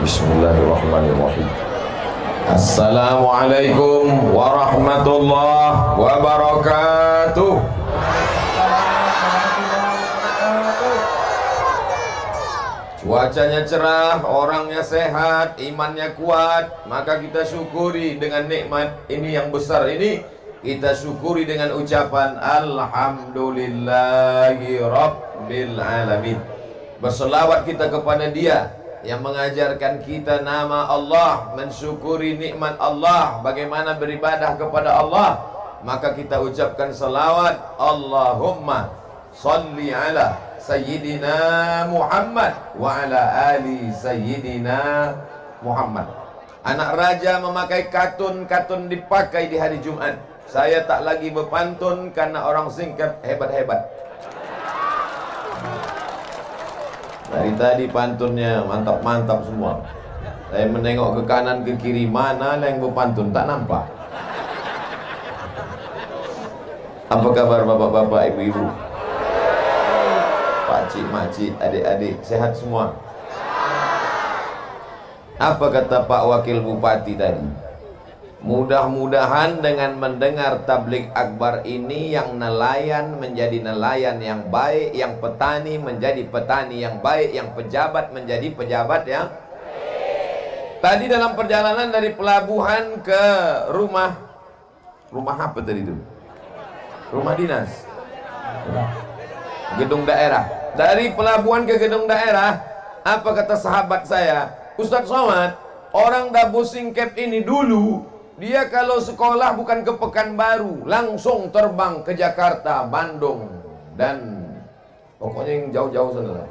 Bismillahirrahmanirrahim. Assalamualaikum warahmatullahi wabarakatuh. Cuacanya cerah, orangnya sehat, imannya kuat, maka kita syukuri dengan nikmat ini yang besar ini. Kita syukuri dengan ucapan Alhamdulillahi Rabbil Alamin. Berselawat kita kepada Dia yang mengajarkan kita nama Allah, mensyukuri nikmat Allah, bagaimana beribadah kepada Allah. Maka kita ucapkan salawat, Allahumma salli ala Sayyidina Muhammad wa ala ali Sayyidina Muhammad. Anak raja memakai katun dipakai di hari Jumat. Saya tak lagi berpantun karena orang singkat hebat-hebat. Dari tadi pantunnya mantap-mantap semua. Saya menengok ke kanan ke kiri, mana yang berpantun, tak nampak. Apa kabar bapak-bapak, ibu-ibu, pakcik, makcik, adik-adik, sehat semua? Apa kata Pak Wakil Bupati tadi? Mudah-mudahan dengan mendengar tablik akbar ini, yang nelayan menjadi nelayan yang baik, yang petani menjadi petani yang baik, yang pejabat menjadi pejabat yang baik. Tadi dalam perjalanan dari pelabuhan ke rumah apa tadi itu? Rumah dinas, gedung daerah. Dari pelabuhan ke gedung daerah, apa kata sahabat saya, Ustadz Somad, orang Dabu Singkep ini dulu dia kalau sekolah bukan ke Pekanbaru, langsung terbang ke Jakarta, Bandung, dan pokoknya yang jauh-jauh sana.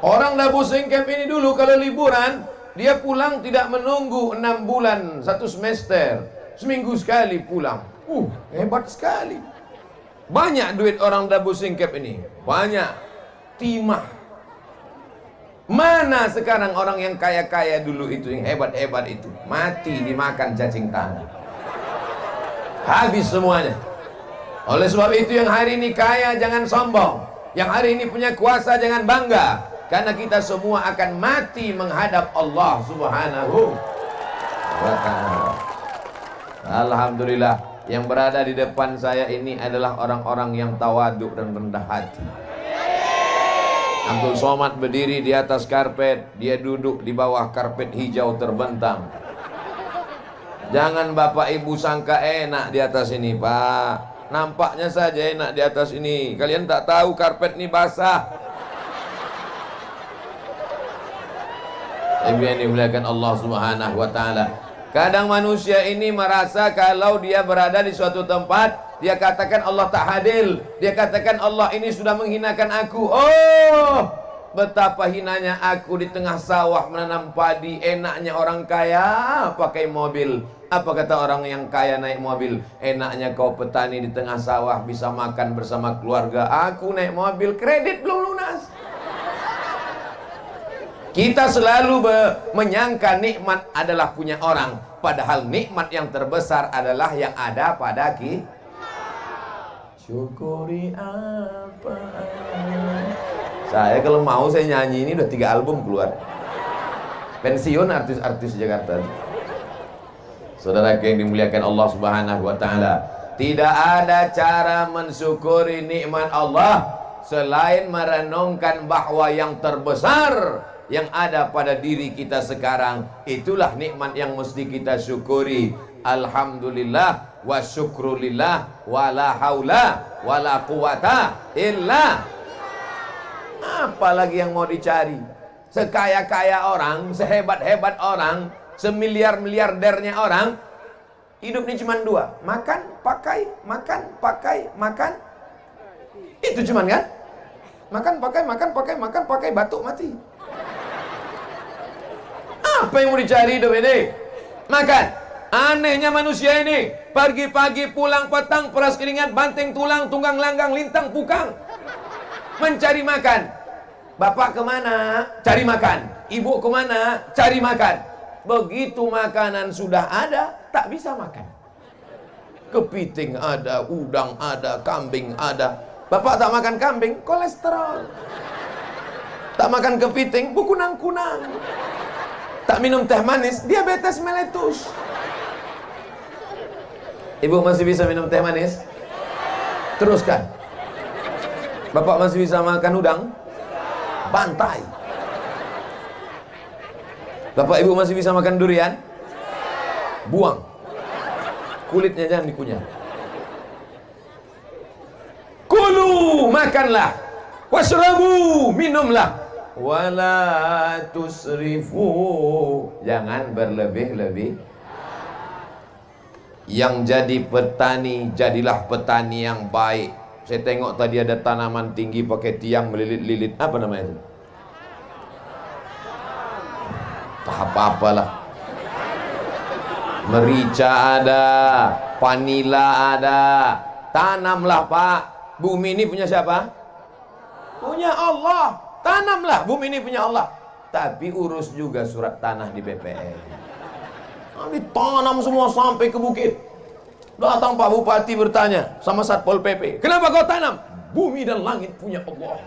Orang Dabu Singkep ini dulu kalau liburan, dia pulang tidak menunggu 6 bulan, 1 semester, seminggu sekali pulang. Hebat sekali. Banyak duit orang Dabu Singkep ini, banyak timah. Mana sekarang orang yang kaya-kaya dulu itu, yang hebat-hebat itu, mati dimakan cacing tanah, habis semuanya. Oleh sebab itu yang hari ini kaya jangan sombong, yang hari ini punya kuasa jangan bangga, karena kita semua akan mati menghadap Allah Subhanahu wa ta'ala. Alhamdulillah, yang berada di depan saya ini adalah orang-orang yang tawaduk dan rendah hati. Abdul Somad berdiri di atas karpet, dia duduk di bawah karpet hijau terbentang. Jangan bapak ibu sangka enak di atas ini, Pak. Nampaknya saja enak di atas ini. Kalian tak tahu karpet ini basah. Yang dimuliakan Allah Subhanahu wa ta'ala. Kadang manusia ini merasa kalau dia berada di suatu tempat, dia katakan Allah tak hadir. Dia katakan Allah ini sudah menghinakan aku. Oh, betapa hinanya aku di tengah sawah menanam padi. Enaknya orang kaya pakai mobil. Apa kata orang yang kaya naik mobil? Enaknya kau petani di tengah sawah bisa makan bersama keluarga. Aku naik mobil, kredit belum lunas. Kita selalu menyangka nikmat adalah punya orang, padahal nikmat yang terbesar adalah yang ada pada kita. Syukuri apa? Saya kalau mau saya nyanyi ini udah 3 album keluar. Pensiun artis-artis Jakarta. Saudara yang dimuliakan Allah Subhanahu wa ta'ala, tidak ada cara mensyukuri nikmat Allah selain merenungkan bahwa yang terbesar yang ada pada diri kita sekarang, itulah nikmat yang mesti kita syukuri. Alhamdulillah wa syukrulillah wa la haula wa la quwata illa. Apalagi yang mau dicari? Sekaya-kaya orang, sehebat-hebat orang, semiliar-miliardernya orang, hidupnya cuma 2, makan, pakai, makan, pakai, makan. Itu cuman kan? Makan, pakai, makan, pakai, makan, pakai, batuk, mati. Apa yang mau dicari hidup ini? Makan. Anehnya manusia ini, pagi-pagi pulang petang, peras keringat, banting tulang, tunggang langgang, lintang pukang, mencari makan. Bapak kemana? Cari makan. Ibu kemana? Cari makan. Begitu makanan sudah ada, tak bisa makan. Kepiting ada, udang ada, kambing ada. Bapak tak makan kambing, kolesterol. Tak makan kepiting, berkunang-kunang. Tak minum teh manis, diabetes meletus. Ibu masih bisa minum teh manis? Teruskan. Bapak masih bisa makan udang? Bantai. Bapak ibu masih bisa makan durian? Buang. Kulitnya jangan dikunyah. Kulu, makanlah. Washrabu, minumlah. Wala tusrifu, jangan berlebih-lebih. Yang jadi petani, jadilah petani yang baik. Saya tengok tadi ada tanaman tinggi pakai tiang melilit-lilit. Apa namanya itu? Tak apa-apalah. Merica ada, vanila ada. Tanamlah Pak. Bumi ini punya siapa? Punya Allah. Tanamlah, bumi ini punya Allah. Tapi urus juga surat tanah di BPN. Nanti tanam semua sampai ke bukit. Datang Pak Bupati bertanya sama Satpol PP, kenapa kau tanam? Bumi dan langit punya Allah.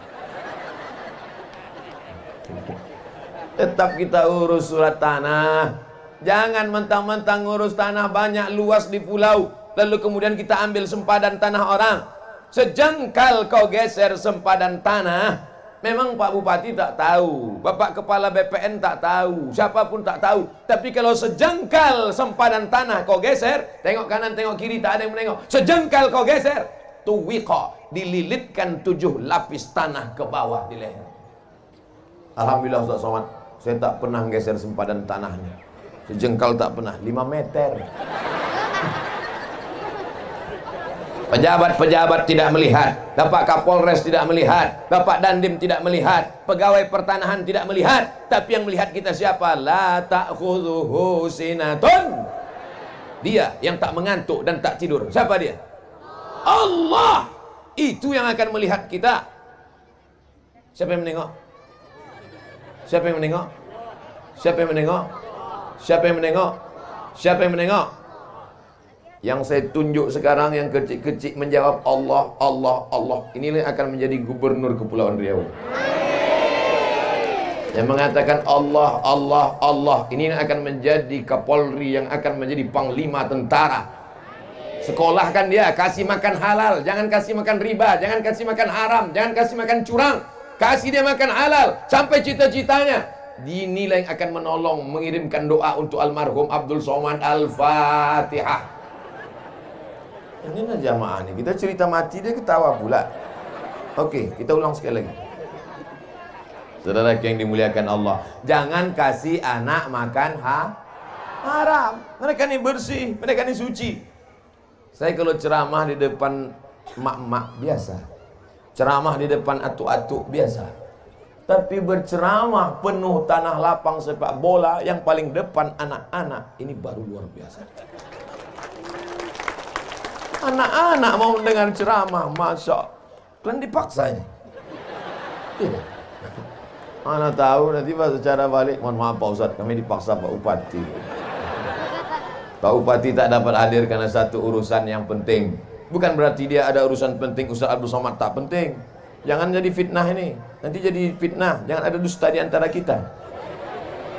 Tetap kita urus surat tanah. Jangan mentang-mentang ngurus tanah banyak luas di pulau, lalu kemudian kita ambil sempadan tanah orang. Sejengkal kau geser sempadan tanah, memang Pak Bupati tak tahu, Bapak Kepala BPN tak tahu, siapapun tak tahu. Tapi kalau sejengkal sempadan tanah kau geser, tengok kanan tengok kiri tak ada yang menengok, sejengkal kau geser, tuwiqa, dililitkan 7 lapis tanah ke bawah di leher. Alhamdulillah Ustaz Somad, saya tak pernah geser sempadan tanahnya. Sejengkal tak pernah, 5 meter. Pejabat-pejabat tidak melihat, Bapak Kapolres tidak melihat, Bapak Dandim tidak melihat, pegawai pertanahan tidak melihat, tapi yang melihat kita siapa? La ta'khudhuhu sinatun. Dia yang tak mengantuk dan tak tidur. Siapa dia? Allah. Itu yang akan melihat kita. Siapa yang menengok? Siapa yang menengok? Siapa yang menengok? Siapa yang menengok? Siapa yang menengok? Yang saya tunjuk sekarang yang kecil-kecil menjawab Allah, Allah, Allah. Inilah yang akan menjadi gubernur Kepulauan Riau. Yang mengatakan Allah, Allah, Allah. Ini yang akan menjadi Kapolri, yang akan menjadi Panglima Tentara. Sekolahkan dia, kasih makan halal, jangan kasih makan riba, jangan kasih makan haram, jangan kasih makan curang. Kasih dia makan halal sampai cita-citanya. Inilah yang akan menolong, mengirimkan doa untuk almarhum Abdul Somad. Al-Fatihah. Ini lah jamaah nih, kita cerita mati dia ketawa pula. Oke, kita ulang sekali lagi. Saudara yang dimuliakan Allah, jangan kasih anak makan haram. Mereka ini bersih, mereka ini suci. Saya kalau ceramah di depan emak-emak biasa, ceramah di depan atuk-atuk biasa, tapi berceramah penuh tanah lapang sepak bola yang paling depan anak-anak, ini baru luar biasa. Anak-anak mau mendengar ceramah, masya kalian dipaksanya. Tidak. Mana tahu nanti pas secara balik, mohon maaf Pak Ustadz, kami dipaksa Pak Bupati. Pak Bupati tak dapat hadir karena satu urusan yang penting. Bukan berarti dia ada urusan penting, Ustadz Abdul Somad tak penting. Jangan jadi fitnah ini. Nanti jadi fitnah, jangan ada dusta di antara kita.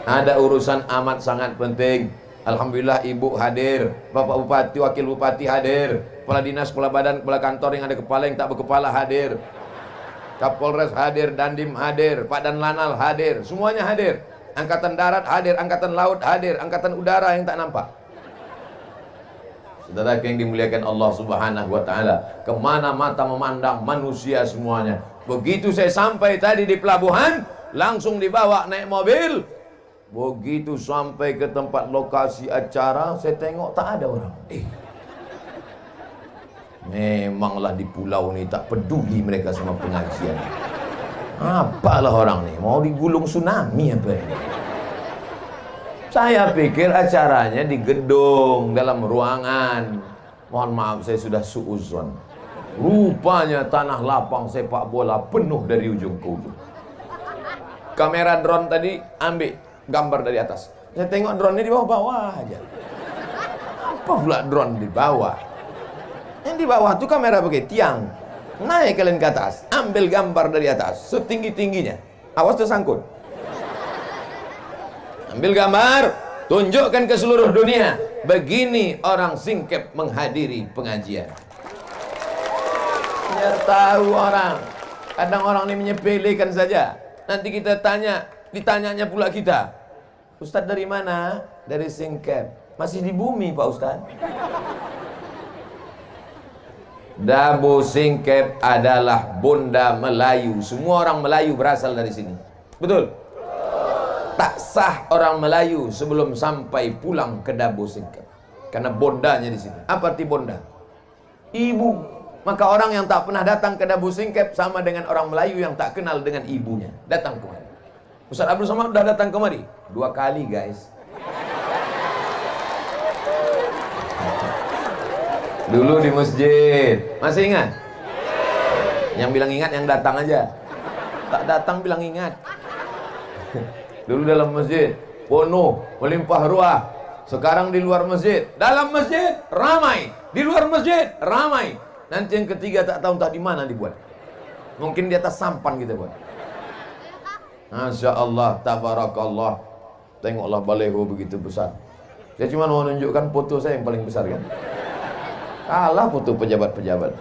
Ada urusan amat sangat penting. Alhamdulillah ibu hadir, Bapak Bupati, Wakil Bupati hadir, Kepala Dinas, Kepala Badan, Kepala Kantor yang ada kepala yang tak berkepala hadir, Kapolres hadir, Dandim hadir, Pak Dan Lanal hadir, semuanya hadir. Angkatan Darat hadir, Angkatan Laut hadir, Angkatan Udara yang tak nampak. Saudara yang dimuliakan Allah Subhanahu wa Ta'ala, kemana mata memandang manusia semuanya. Begitu saya sampai tadi di pelabuhan, langsung dibawa naik mobil. Begitu sampai ke tempat lokasi acara, saya tengok tak ada orang. Memanglah di pulau ini tak peduli mereka sama pengajian. Apalah orang nih, mau digulung tsunami apa ini? Saya pikir acaranya di gedung, dalam ruangan. Mohon maaf, saya sudah suuzon. Rupanya tanah lapang sepak bola penuh dari ujung ke ujung. Kamera drone tadi ambil gambar dari atas. Saya tengok drone-nya di bawah-bawah aja. Apa pula drone di bawah? Yang di bawah tuh kamera pakai tiang. Naik kalian ke atas, ambil gambar dari atas setinggi-tingginya. Awas tersangkut. Ambil gambar, tunjukkan ke seluruh dunia. Begini orang Singkep menghadiri pengajian. Biar tahu orang. Kadang orang ini menyepelekan saja. Nanti kita tanya, ditanyanya pula kita, Ustadz dari mana? Dari Singkep. Masih di bumi Pak Ustadz. Dabu Singkep adalah Bunda Melayu. Semua orang Melayu berasal dari sini. Betul? Tak sah orang Melayu sebelum sampai pulang ke Dabu Singkep. Karena bondanya di sini. Apa arti bonda? Ibu. Maka orang yang tak pernah datang ke Dabu Singkep sama dengan orang Melayu yang tak kenal dengan ibunya. Datang kemari. Ustaz Abdul Somad sudah datang kemari 2 kali guys. Dulu di masjid. Masih ingat? Yang bilang ingat yang datang aja. Tak datang bilang ingat. Dulu dalam masjid penuh, melimpah ruah. Sekarang di luar masjid. Dalam masjid ramai, di luar masjid ramai. Nanti yang ketiga tak tahu entah di mana dibuat. Mungkin di atas sampan kita buat. Masya Allah, tabarakallah. Tengoklah baleho begitu besar. Saya cuma mau menunjukkan foto saya yang paling besar kan. Kalah foto pejabat-pejabat.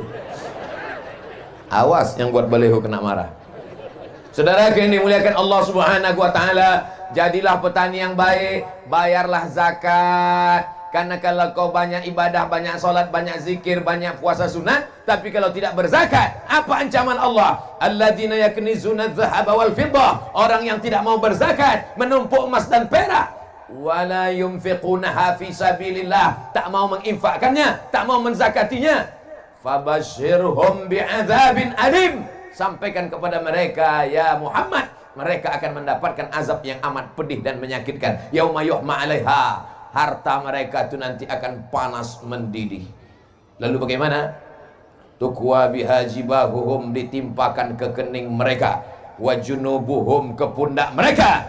Awas yang buat baleho kena marah. Saudara yang dimuliakan Allah Subhanahu wa taala, jadilah petani yang baik, bayarlah zakat. Karena kalau kau banyak ibadah, banyak salat, banyak zikir, banyak puasa sunat, tapi kalau tidak berzakat, apa ancaman Allah? Alladzina yaknizuna adh-dhahaba wal fiddah. Orang yang tidak mau berzakat, menumpuk emas dan perak. Wala yunfiqunaha fi sabilillah, tak mau menginfakkannya, tak mau menzakatinya. Fabashshirhum bi'adzabin alim. Sampaikan kepada mereka ya Muhammad, mereka akan mendapatkan azab yang amat pedih dan menyakitkan. Yauma yuhma 'alaiha, harta mereka itu nanti akan panas mendidih. Lalu bagaimana? Tukwa bihajibahuhum, ditimpakan ke kening mereka, wajunubuhum, ke pundak mereka,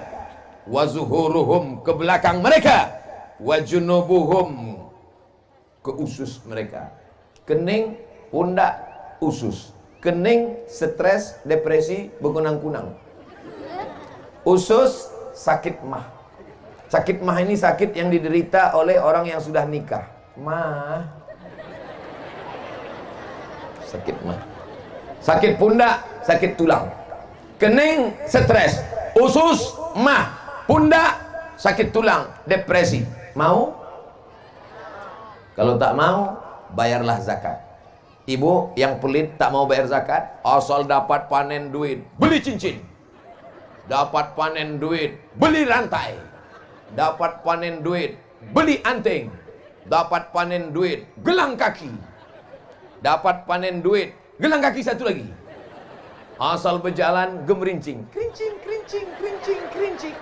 wazuhuruhum, ke belakang mereka, wajunubuhum, ke usus mereka. Kening, pundak, usus. Kening, stres, depresi, berkunang-kunang. Usus, sakit mah. Sakit mah ini sakit yang diderita oleh orang yang sudah nikah. Mah. Sakit mah. Sakit pundak, sakit tulang. Kening, stres. Usus, mah. Pundak, sakit tulang, depresi. Mau? Kalau tak mau, bayarlah zakat. Ibu yang pelit tak mau bayar zakat, asal dapat panen duit, beli cincin. Dapat panen duit, beli rantai. Dapat panen duit, beli anting. Dapat panen duit, gelang kaki. Dapat panen duit, gelang kaki satu lagi. Asal berjalan gemerincing, kerincing, kerincing, kerincing, kerincing.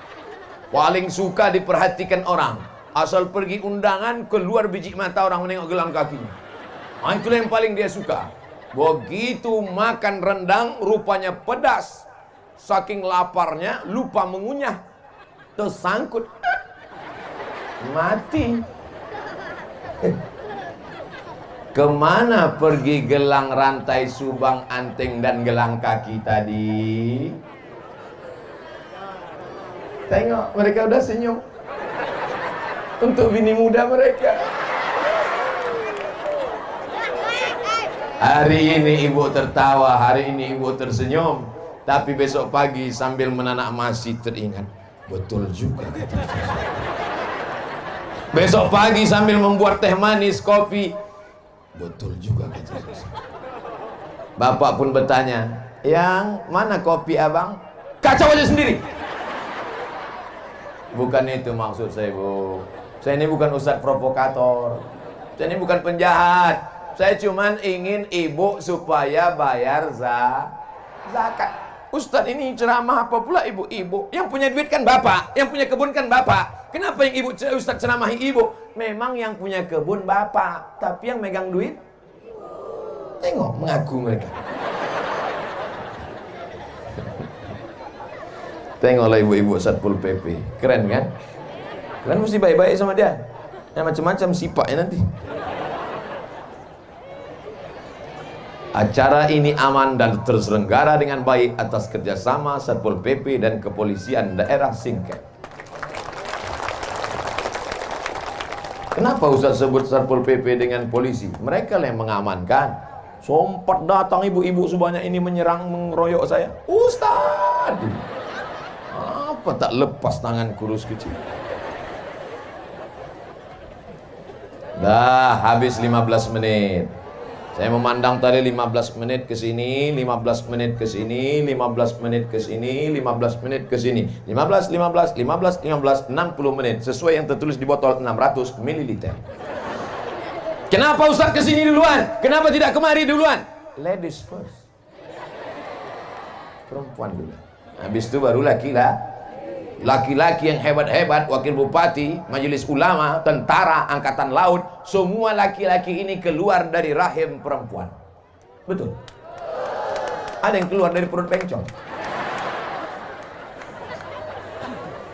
Paling suka diperhatikan orang. Asal pergi undangan, keluar biji mata orang menengok gelang kakinya. Itulah yang paling dia suka. Begitu makan rendang, rupanya pedas. Saking laparnya, lupa mengunyah. Tersangkut. Mati. Kemana pergi gelang rantai, subang, anting, dan gelang kaki tadi? Tengok, mereka udah senyum. Untuk bini muda mereka. Hari ini ibu tertawa, hari ini ibu tersenyum. Tapi besok pagi sambil menanak masih teringat, betul juga. Besok pagi sambil membuat teh manis, kopi, betul juga. Bapak pun bertanya, yang mana kopi abang? Kacau aja sendiri. Bukan itu maksud saya, Bu. Saya ini bukan ustadz provokator. Saya ini bukan penjahat. Saya cuman ingin ibu supaya bayar zakat. Ustadz ini ceramah apa pula ibu-ibu? Yang punya duit kan bapak, yang punya kebun kan bapak. Kenapa yang ibu ustadz ceramahi ibu? Memang yang punya kebun bapak, tapi yang megang duit, tengok mengaku mereka. Tengoklah ibu-ibu Satpol PP, keren kan? Kalian mesti baik-baik sama dia. Yang macam-macam sifatnya nanti. Acara ini aman dan terselenggara dengan baik atas kerjasama Satpol PP dan Kepolisian Daerah Singkep. Kenapa Ustaz sebut Satpol PP dengan polisi? Mereka yang mengamankan. Sempat datang ibu-ibu sebanyak ini menyerang, mengeroyok saya. Ustaz, apa tak lepas tangan kurus kecil. Dah habis 15 menit. Saya memandang tadi 15 menit ke sini, 15 menit ke sini, 15 menit ke sini, 15 menit ke sini. 15, 15, 15, 15, 60 menit. Sesuai yang tertulis di botol 600 ml. Kenapa Ustaz ke sini duluan? Kenapa tidak kemari duluan? Ladies first. Perempuan dulu. Habis itu baru laki-laki. Laki-laki yang hebat-hebat, wakil bupati, majelis ulama, tentara, angkatan laut, semua laki-laki ini keluar dari rahim perempuan. Betul? Ada yang keluar dari perut bencong.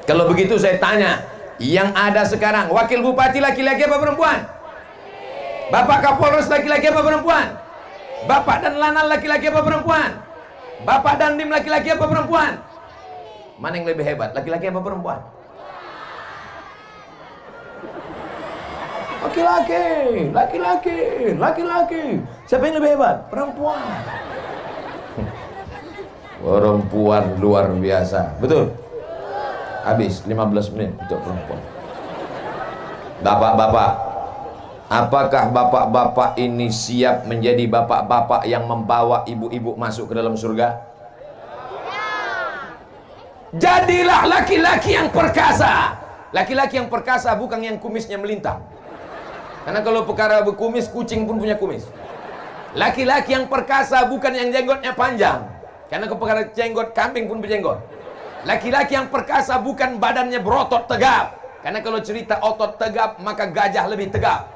Kalau begitu saya tanya, yang ada sekarang, wakil bupati laki-laki apa perempuan? Bapak Kapolres laki-laki apa perempuan? Bapak dan Lanal laki-laki apa perempuan? Bapak Dandim laki-laki apa perempuan? Mana yang lebih hebat? Laki-laki apa perempuan? Laki-laki, laki-laki, laki-laki. Siapa yang lebih hebat? Perempuan. Perempuan luar biasa. Betul? Habis 15 menit untuk perempuan. Bapak-bapak, apakah bapak-bapak ini siap menjadi bapak-bapak yang membawa ibu-ibu masuk ke dalam surga? Jadilah laki-laki yang perkasa. Laki-laki yang perkasa bukan yang kumisnya melintang. Karena kalau perkara berkumis, kucing pun punya kumis. Laki-laki yang perkasa bukan yang jenggotnya panjang. Karena kalau perkara jenggot, kambing pun berjenggot. Laki-laki yang perkasa bukan badannya berotot tegap. Karena kalau cerita otot tegap, maka gajah lebih tegap.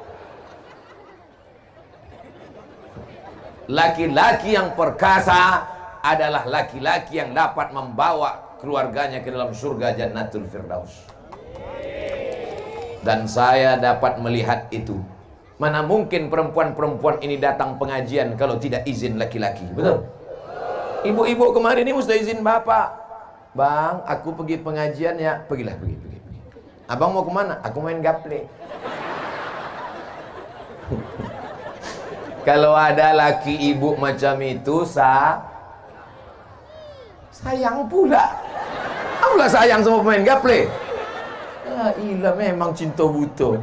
Laki-laki yang perkasa adalah laki-laki yang dapat membawa keluarganya ke dalam surga Jannatul Firdaus. Dan saya dapat melihat itu. Mana mungkin perempuan-perempuan ini datang pengajian kalau tidak izin laki-laki. Betul? Ibu-ibu kemarin ini mesti izin bapak. Bang, aku pergi pengajian ya. Pergilah, pergi. Abang mau kemana? Aku main gaple. Kalau ada laki ibu macam itu, sayang pula. Apalah sayang sama pemain gaple. Ilah memang cinta buta.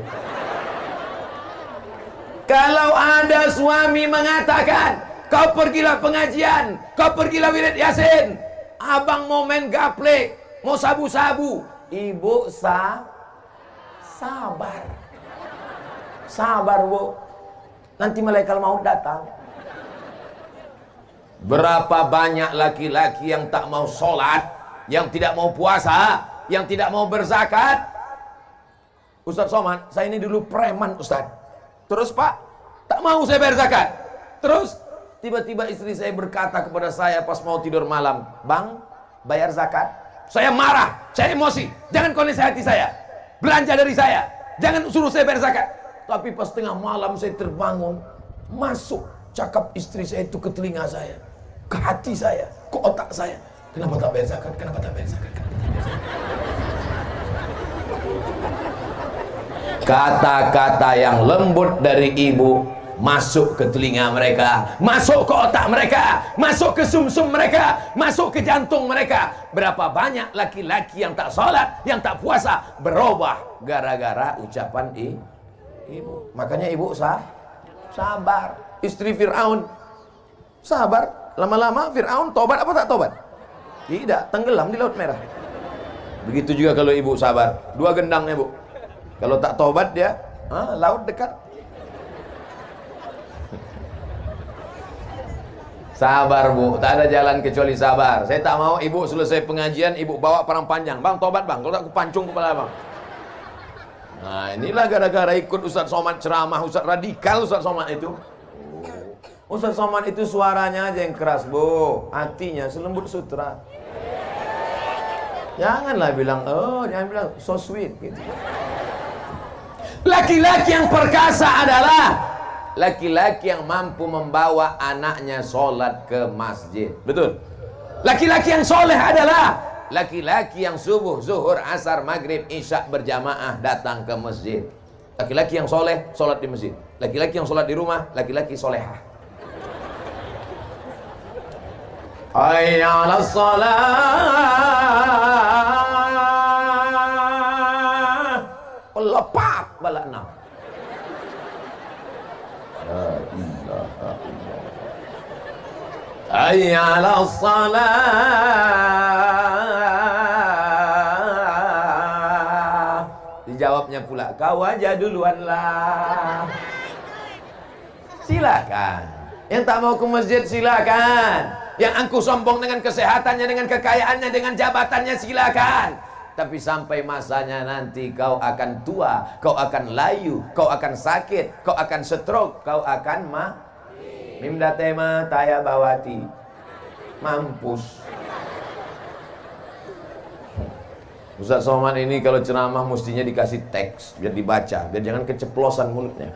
Kalau ada suami mengatakan, kau pergilah pengajian, kau pergilah wirid yasin, abang mau main gaple, mau sabu-sabu, ibu sabar. Sabar bu, nanti malaikat maut datang. Berapa banyak laki-laki yang tak mau sholat, yang tidak mau puasa, yang tidak mau berzakat. Ustaz Somad, saya ini dulu preman Ustaz. Terus Pak, tak mau saya bayar zakat. Terus tiba-tiba istri saya berkata kepada saya pas mau tidur malam, Bang, bayar zakat. Saya marah, saya emosi. Jangan kondisi hati saya, belanja dari saya, jangan suruh saya bayar zakat. Tapi pas tengah malam saya terbangun, masuk cakap istri saya itu ke telinga saya, ke hati saya, ke otak saya. Kenapa tak bayar zakat? Kenapa tak bayar zakat? Kata-kata yang lembut dari ibu masuk ke telinga mereka, masuk ke otak mereka, masuk ke sumsum mereka, masuk ke jantung mereka. Berapa banyak laki-laki yang tak sholat, yang tak puasa, berubah gara-gara ucapan ibu. Makanya ibu sabar. Istri Fir'aun sabar. Lama-lama Fir'aun tobat apa tak tobat? Tidak, tenggelam di Laut Merah. Begitu juga kalau ibu sabar. 2 gendangnya bu. Kalau tak tobat dia, laut dekat. Sabar bu, tak ada jalan kecuali sabar. Saya tak mau ibu selesai pengajian, ibu bawa perang panjang. Bang, tobat bang, kalau tak aku pancung kepala bang. Nah inilah gara-gara ikut Ustaz Somad ceramah, Ustaz radikal Ustaz Somad itu. Ustaz Somad itu suaranya aja yang keras bu, hatinya selembut sutra. Janganlah bilang, jangan bilang so sweet gitu. Laki-laki yang perkasa adalah laki-laki yang mampu membawa anaknya sholat ke masjid. Betul? Laki-laki yang soleh adalah laki-laki yang subuh, zuhur, asar, maghrib, isya berjamaah datang ke masjid. Laki-laki yang soleh, sholat di masjid. Laki-laki yang sholat di rumah, laki-laki solehah. Hayya 'alas shalah. Lepak balak enam. La ilaha illallah. Hayya 'alas shalah. Dijawabnya pula, kau aja duluan lah. Silakan. Yang tak mau ke masjid silakan. Yang angkuh sombong dengan kesehatannya, dengan kekayaannya, dengan jabatannya silakan. Tapi sampai masanya nanti kau akan tua, kau akan layu, kau akan sakit, kau akan stroke, kau akan mimda tema taya bawati. Mampus. Ustaz Somad ini kalau ceramah mestinya dikasih teks biar dibaca, biar jangan keceplosan mulutnya.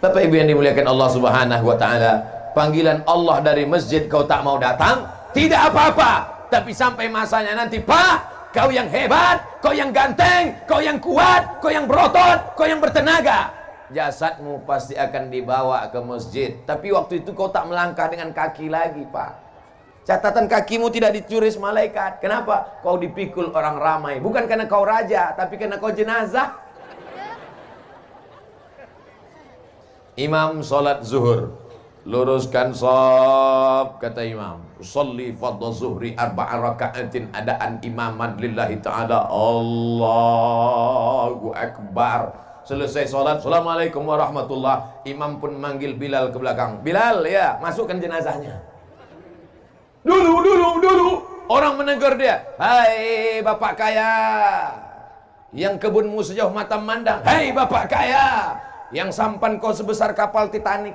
Bapak Ibu yang dimuliakan Allah Subhanahu wa taala, panggilan Allah dari masjid kau tak mau datang, tidak apa-apa. Tapi sampai masanya nanti, Pak, kau yang hebat, kau yang ganteng, kau yang kuat, kau yang berotot, kau yang bertenaga, jasadmu pasti akan dibawa ke masjid. Tapi waktu itu kau tak melangkah dengan kaki lagi, Pak. Catatan kakimu tidak dicuris malaikat. Kenapa? Kau dipikul orang ramai. Bukan karena kau raja, tapi karena kau jenazah. Imam sholat zuhur, luruskan shaf, kata imam. Sholli fardhu zuhri arba'a raka'atin adaan imaman lillahi ta'ala. Allahu akbar. Selesai sholat, assalamualaikum warahmatullah. Imam pun manggil Bilal ke belakang. Bilal, ya, masukkan jenazahnya. Dulu orang menegur dia. Hai bapak kaya, yang kebunmu sejauh mata memandang. Hai bapak kaya, yang sampan kau sebesar kapal Titanic.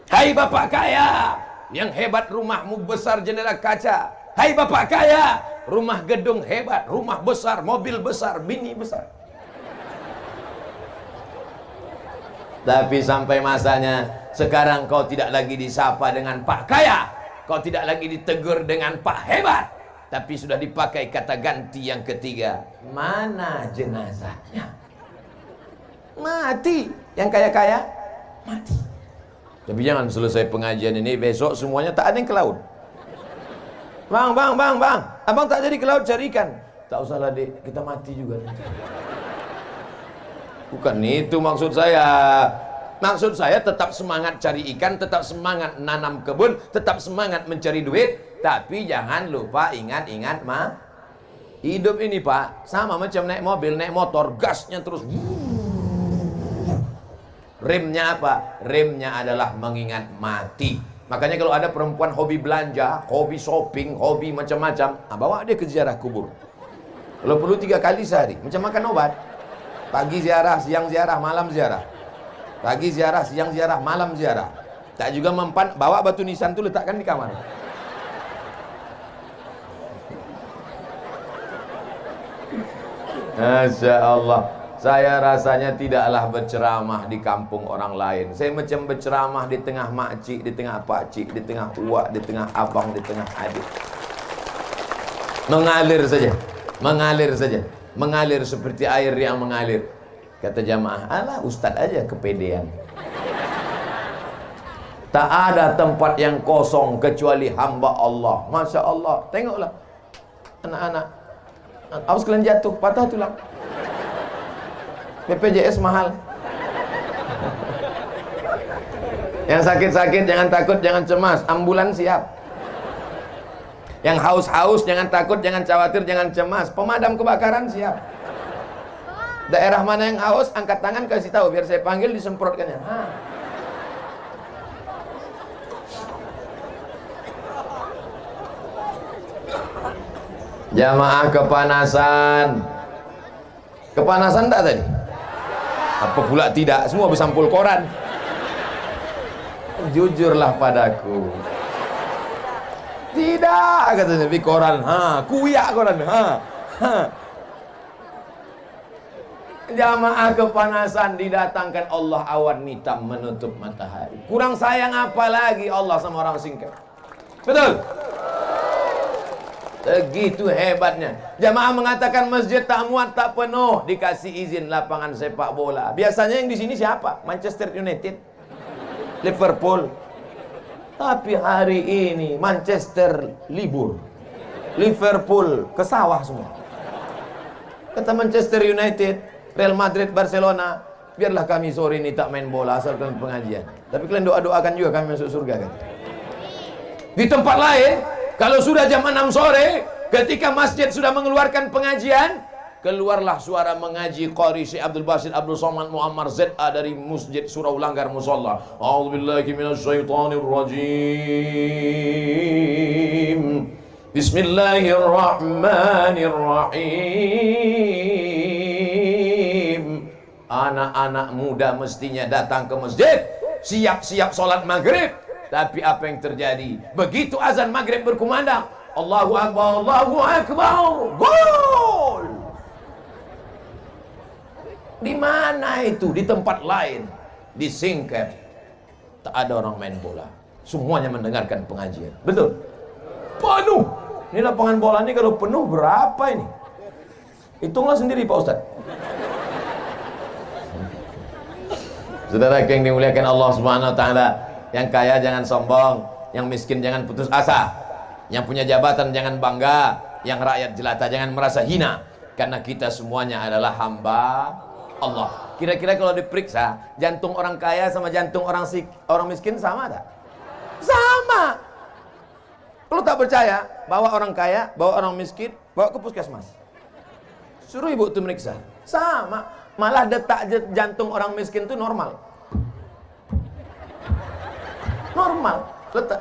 Hai bapak kaya, yang hebat rumahmu besar jendela kaca. Hai bapak kaya, rumah gedung hebat, rumah besar, mobil besar, bini besar. Tapi sampai masanya, sekarang kau tidak lagi disapa dengan Pak Kaya, kau tidak lagi ditegur dengan Pak Hebat, tapi sudah dipakai kata ganti yang ketiga. Mana jenazahnya? Mati. Yang kaya-kaya mati. Tapi jangan selesai pengajian ini besok semuanya tak ada yang ke laut. Bang, abang tak jadi ke laut cari ikan. Tak usah lah dek, kita mati juga nanti. Bukan itu maksud saya. Maksud saya tetap semangat cari ikan, tetap semangat nanam kebun, tetap semangat mencari duit. Tapi jangan lupa ingat-ingat hidup ini Pak, sama macam naik mobil, naik motor, gasnya terus. Remnya apa? Remnya adalah mengingat mati. Makanya kalau ada perempuan hobi belanja, hobi shopping, hobi macam-macam, bawa dia ke ziarah kubur. Kalau perlu 3 kali sehari, macam makan obat. Pagi ziarah, siang ziarah, malam ziarah. Pagi ziarah, siang ziarah, malam ziarah. Tak juga mempan, bawa batu nisan itu letakkan di kamar. Masya Allah. Saya rasanya tidaklah berceramah di kampung orang lain. Saya macam berceramah di tengah makcik, di tengah pakcik, di tengah uak, di tengah abang, di tengah adik. Mengalir saja. Mengalir saja. Mengalir seperti air yang mengalir. Kata jamaah, alah ustaz aja kepedean. Tak ada tempat yang kosong kecuali hamba Allah. Masya Allah. Tengoklah anak-anak, awas kalian jatuh, patah tulang. BPJS mahal. Yang sakit-sakit jangan takut, jangan cemas, ambulans siap. Yang haus-haus jangan takut, jangan khawatir, jangan cemas, pemadam kebakaran siap. Daerah mana yang haus, angkat tangan kasih tahu biar saya panggil disemprotkannya. Jamaah kepanasan. Kepanasan tak tadi? Apa pula tidak? Semua bersampul koran. Jujurlah padaku. Tidak, katanya di koran. Kuyak koran. Jamaah kepanasan, didatangkan Allah awan hitam menutup matahari. Kurang sayang apa lagi Allah sama orang singkat? Betul? Begitu hebatnya. Jamaah mengatakan masjid tak muat, tak penuh, dikasih izin lapangan sepak bola. Biasanya yang di sini siapa? Manchester United, Liverpool. Tapi hari ini Manchester libur, Liverpool ke sawah semua. Kata Manchester United, Real Madrid, Barcelona, biarlah kami sore ini tak main bola asalkan pengajian. Tapi kalian doa-doakan juga kami masuk surga kan. Di tempat lain, kalau sudah jam 6 sore, ketika masjid sudah mengeluarkan pengajian, keluarlah suara mengaji Qari Syekh Abdul Basit Abdul Somad Muammar ZA dari Masjid Surau Langgar Musalla. A'udzubillahi minasyaitonir rajim. Bismillahirrahmanirrahim. Anak-anak muda mestinya datang ke masjid, siap-siap sholat maghrib. Tapi apa yang terjadi? Begitu azan maghrib berkumandang, Allahu Akbar, Allahu Akbar, gol! Di mana itu? Di tempat lain, di Singkep, tak ada orang main bola. Semuanya mendengarkan pengajian. Betul? Penuh. Ini lapangan bola ini kalau penuh berapa ini? Hitunglah sendiri Pak Ustadz. Saudara yang dimuliakan Allah Subhanahu wa taala, yang kaya jangan sombong, yang miskin jangan putus asa, yang punya jabatan jangan bangga, yang rakyat jelata jangan merasa hina, karena kita semuanya adalah hamba Allah. Kira-kira kalau diperiksa, jantung orang kaya sama jantung orang miskin sama tak? Sama. Kalau tak percaya, bawa orang kaya, bawa orang miskin, bawa ke puskesmas. Suruh ibu itu meriksa. Sama. Malah detak jantung orang miskin itu normal. Normal.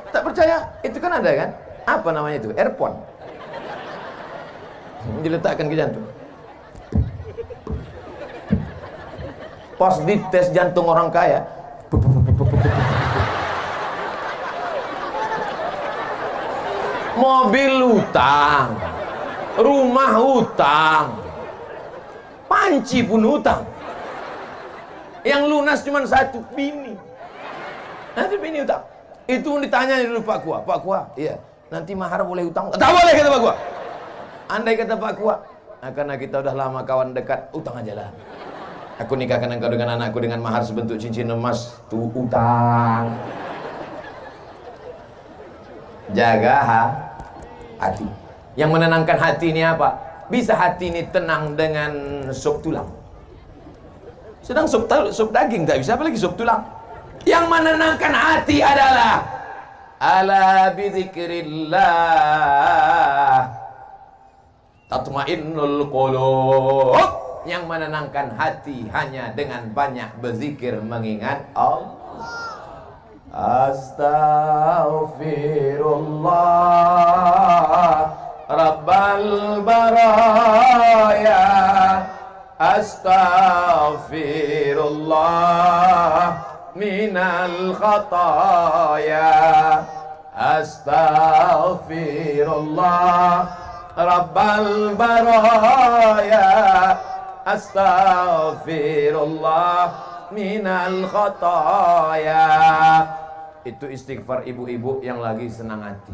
Tak percaya? Itu kan ada kan? Apa namanya itu? Earphone. Diletakkan ke jantung. Pas dites jantung orang kaya, mobil utang, rumah utang, panci pun utang. Yang lunas cuma satu, bini. Nanti bini utang. Itu ditanya dulu Pak Kua. Pak Kua, iya. Nanti mahar boleh utang? Tak boleh kata Pak Kua. Andai kata Pak Kua, nah, karena kita udah lama kawan dekat, utang aja lah. Aku nikahkan engkau dengan anakku dengan mahar sebentuk cincin emas, tuh utang. Jaga hati. Yang menenangkan hati ini apa? Bisa hati ini tenang dengan sup tulang. Sedang sup daging tak bisa, apalagi sup tulang. Yang menenangkan hati adalah ala bidzikrillah tatmainnul qulub. Yang menenangkan hati hanya dengan banyak berzikir mengingat Allah. Astaghfirullah Rabbal baraya, astaghfirullah minal khataya, astaghfirullah Rabbal baraya, astaghfirullah minal khataya. Itu istighfar ibu-ibu yang lagi senang hati.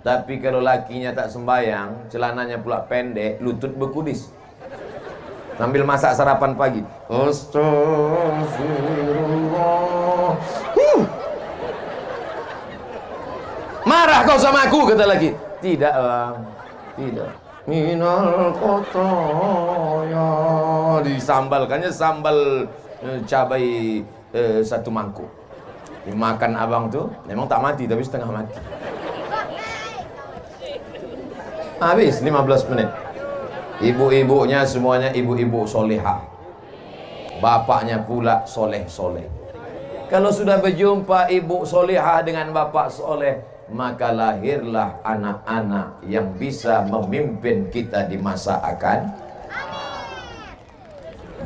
Tapi kalau lakinya tak sembayang, celananya pula pendek, lutut berkudis, sambil masak sarapan pagi, astagfirullah. Marah kau sama aku, kata laki. Tidak bang, tidak. Minal khataya. Disambalkannya sambal cabai satu mangkuk. Dimakan abang tuh, memang tak mati tapi setengah mati. Habis 15 menit. Ibu-ibunya semuanya ibu-ibu solehah. Bapaknya pula soleh-soleh. Kalau sudah berjumpa ibu solehah dengan bapak soleh, maka lahirlah anak-anak yang bisa memimpin kita di masa akan.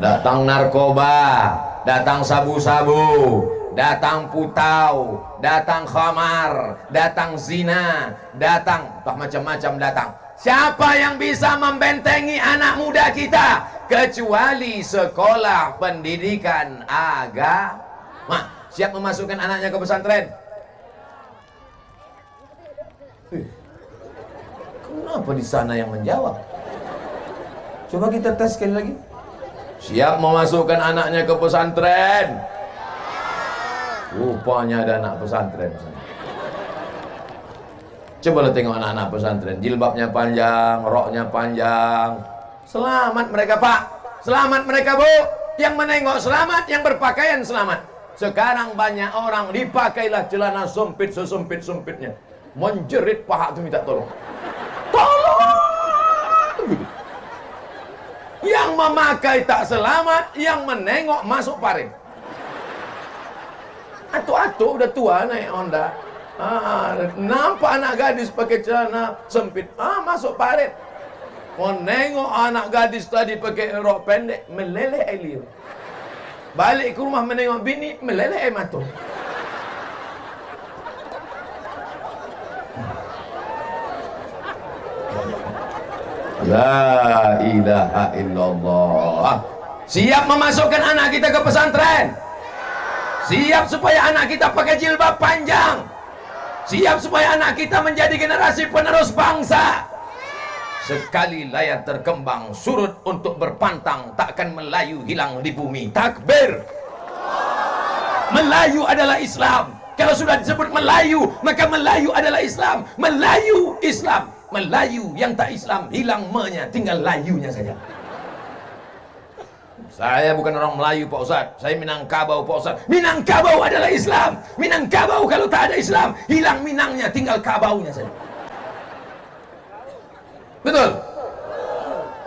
Datang narkoba, datang sabu-sabu, datang putau, datang khamar, datang zina, datang macam-macam datang. Siapa yang bisa membentengi anak muda kita kecuali sekolah pendidikan agama? Siap memasukkan anaknya ke pesantren? Kenapa di sana yang menjawab? Coba kita tes sekali lagi. Siap memasukkan anaknya ke pesantren? Rupanya ada anak pesantren. Coba lo tengok anak-anak pesantren, jilbabnya panjang, roknya panjang. Selamat mereka Pak, selamat mereka Bu. Yang menengok selamat, yang berpakaian selamat. Sekarang banyak orang dipakailah celana sempit sesempit-sempitnya, menjerit paha itu minta tolong. Tolong! Yang memakai tak selamat, yang menengok masuk parit. Atu-atu udah tua naik Honda. Nampak anak gadis pakai celana sempit, masuk parit. Menengok anak gadis tadi pakai rok pendek, meleleh air liur. Balik ke rumah menengok bini, meleleh air mata. La ilaha illallah. Siap memasukkan anak kita ke pesantren? Siap supaya anak kita pakai jilbab panjang? Siap supaya anak kita menjadi generasi penerus bangsa? Sekali layar terkembang, surut untuk berpantang, takkan Melayu hilang di bumi. Takbir! Melayu adalah Islam. Kalau sudah disebut Melayu, maka Melayu adalah Islam. Melayu Islam. Melayu yang tak Islam, hilang me-nya, tinggal layunya saja. Saya bukan orang Melayu Pak Ustadz, saya Minangkabau Pak Ustadz. Minangkabau adalah Islam. Minangkabau kalau tak ada Islam, hilang Minangnya, tinggal kabaunya saja. Betul?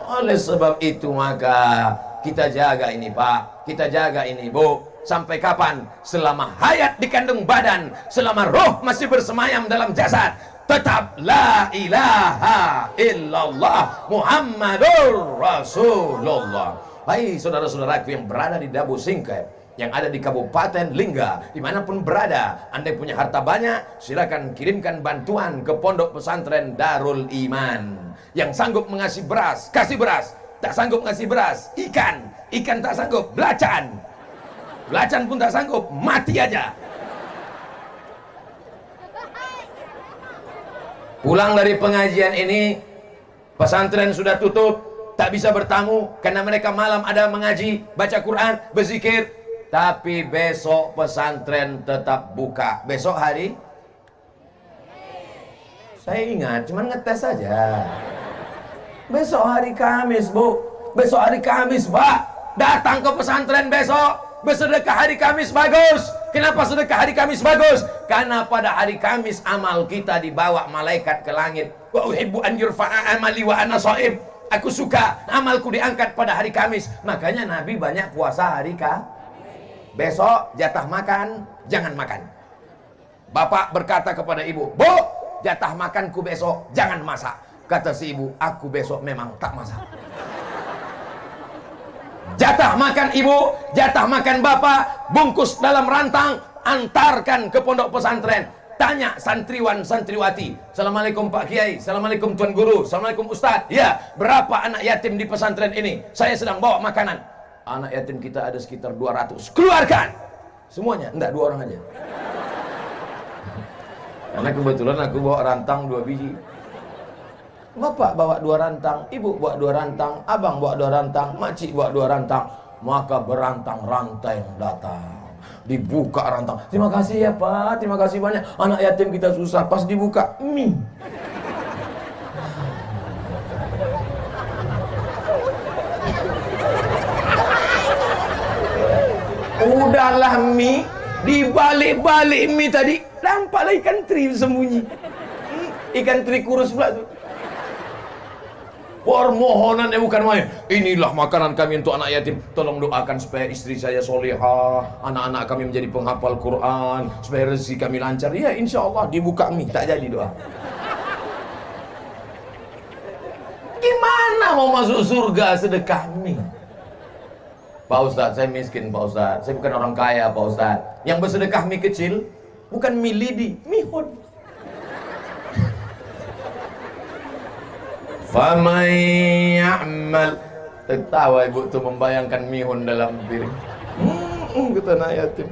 Oleh sebab itu maka kita jaga ini Pak, kita jaga ini Bu. Sampai kapan? Selama hayat di kandung badan, selama roh masih bersemayam dalam jasad, tetap la ilaha illallah Muhammadur Rasulullah. Hai saudara-saudaraku yang berada di Dabu Singkep, yang ada di Kabupaten Lingga, dimanapun berada, Anda punya harta banyak, silakan kirimkan bantuan ke Pondok Pesantren Darul Iman. Yang sanggup mengasih beras, kasih beras. Tak sanggup ngasih beras, ikan tak sanggup, belacan pun tak sanggup, mati aja. Pulang dari pengajian ini, pesantren sudah tutup, tak bisa bertamu karena mereka malam ada mengaji, baca Quran, berzikir. Tapi besok pesantren tetap buka. Besok hari? Saya ingat, cuman ngetes saja. Besok hari Kamis, Bu. Besok hari Kamis, Pak. Datang ke pesantren besok. Bersedekah hari Kamis bagus. Kenapa sedekah hari Kamis bagus? Karena pada hari Kamis amal kita dibawa malaikat ke langit. Wa uhibbu an yurfa'a amali wa ana shaim. Aku suka amalku diangkat pada hari Kamis. Makanya Nabi banyak puasa hari Kamis. Besok jatah makan, jangan makan. Bapak berkata kepada ibu, Bu, jatah makanku besok jangan masak. Kata si ibu, aku besok memang tak masak. Jatah makan ibu, jatah makan bapak, bungkus dalam rantang, antarkan ke pondok pesantren. Tanya santriwan santriwati, Assalamualaikum Pak Kiai, Assalamualaikum Tuan Guru, Assalamualaikum Ustadz. Ya, berapa anak yatim di pesantren ini? Saya sedang bawa makanan. Anak yatim kita ada sekitar 200. Keluarkan semuanya, enggak 2 orang aja. Karena kebetulan aku bawa rantang 2 biji. Bapak bawa 2 rantang, ibu bawa 2 rantang, abang bawa 2 rantang, makcik bawa 2 rantang. Maka berantang-rantang datang, dibuka rantang. Terima kasih ya Pak, terima kasih banyak. Anak yatim kita susah, pas dibuka mie. Udahlah mie, dibalik-balik mie tadi, nampaklah ikan teri sembunyi. Ikan teri kurus pula tuh. Permohonannya bukan main. Inilah makanan kami untuk anak yatim. Tolong doakan supaya istri saya solehah, anak-anak kami menjadi penghafal Quran, supaya rezeki kami lancar. Ya insya Allah dibuka mie, tak jadi doa. Gimana mau masuk surga sedekah mie? Pak Ustadz, saya miskin Pak Ustadz. Saya bukan orang kaya Pak Ustadz. Yang bersedekah mie kecil, bukan mie lidi, mie hon. Faman ya'mal. Tertawa ibu tuh membayangkan mihun dalam piring. Kata anak yatim.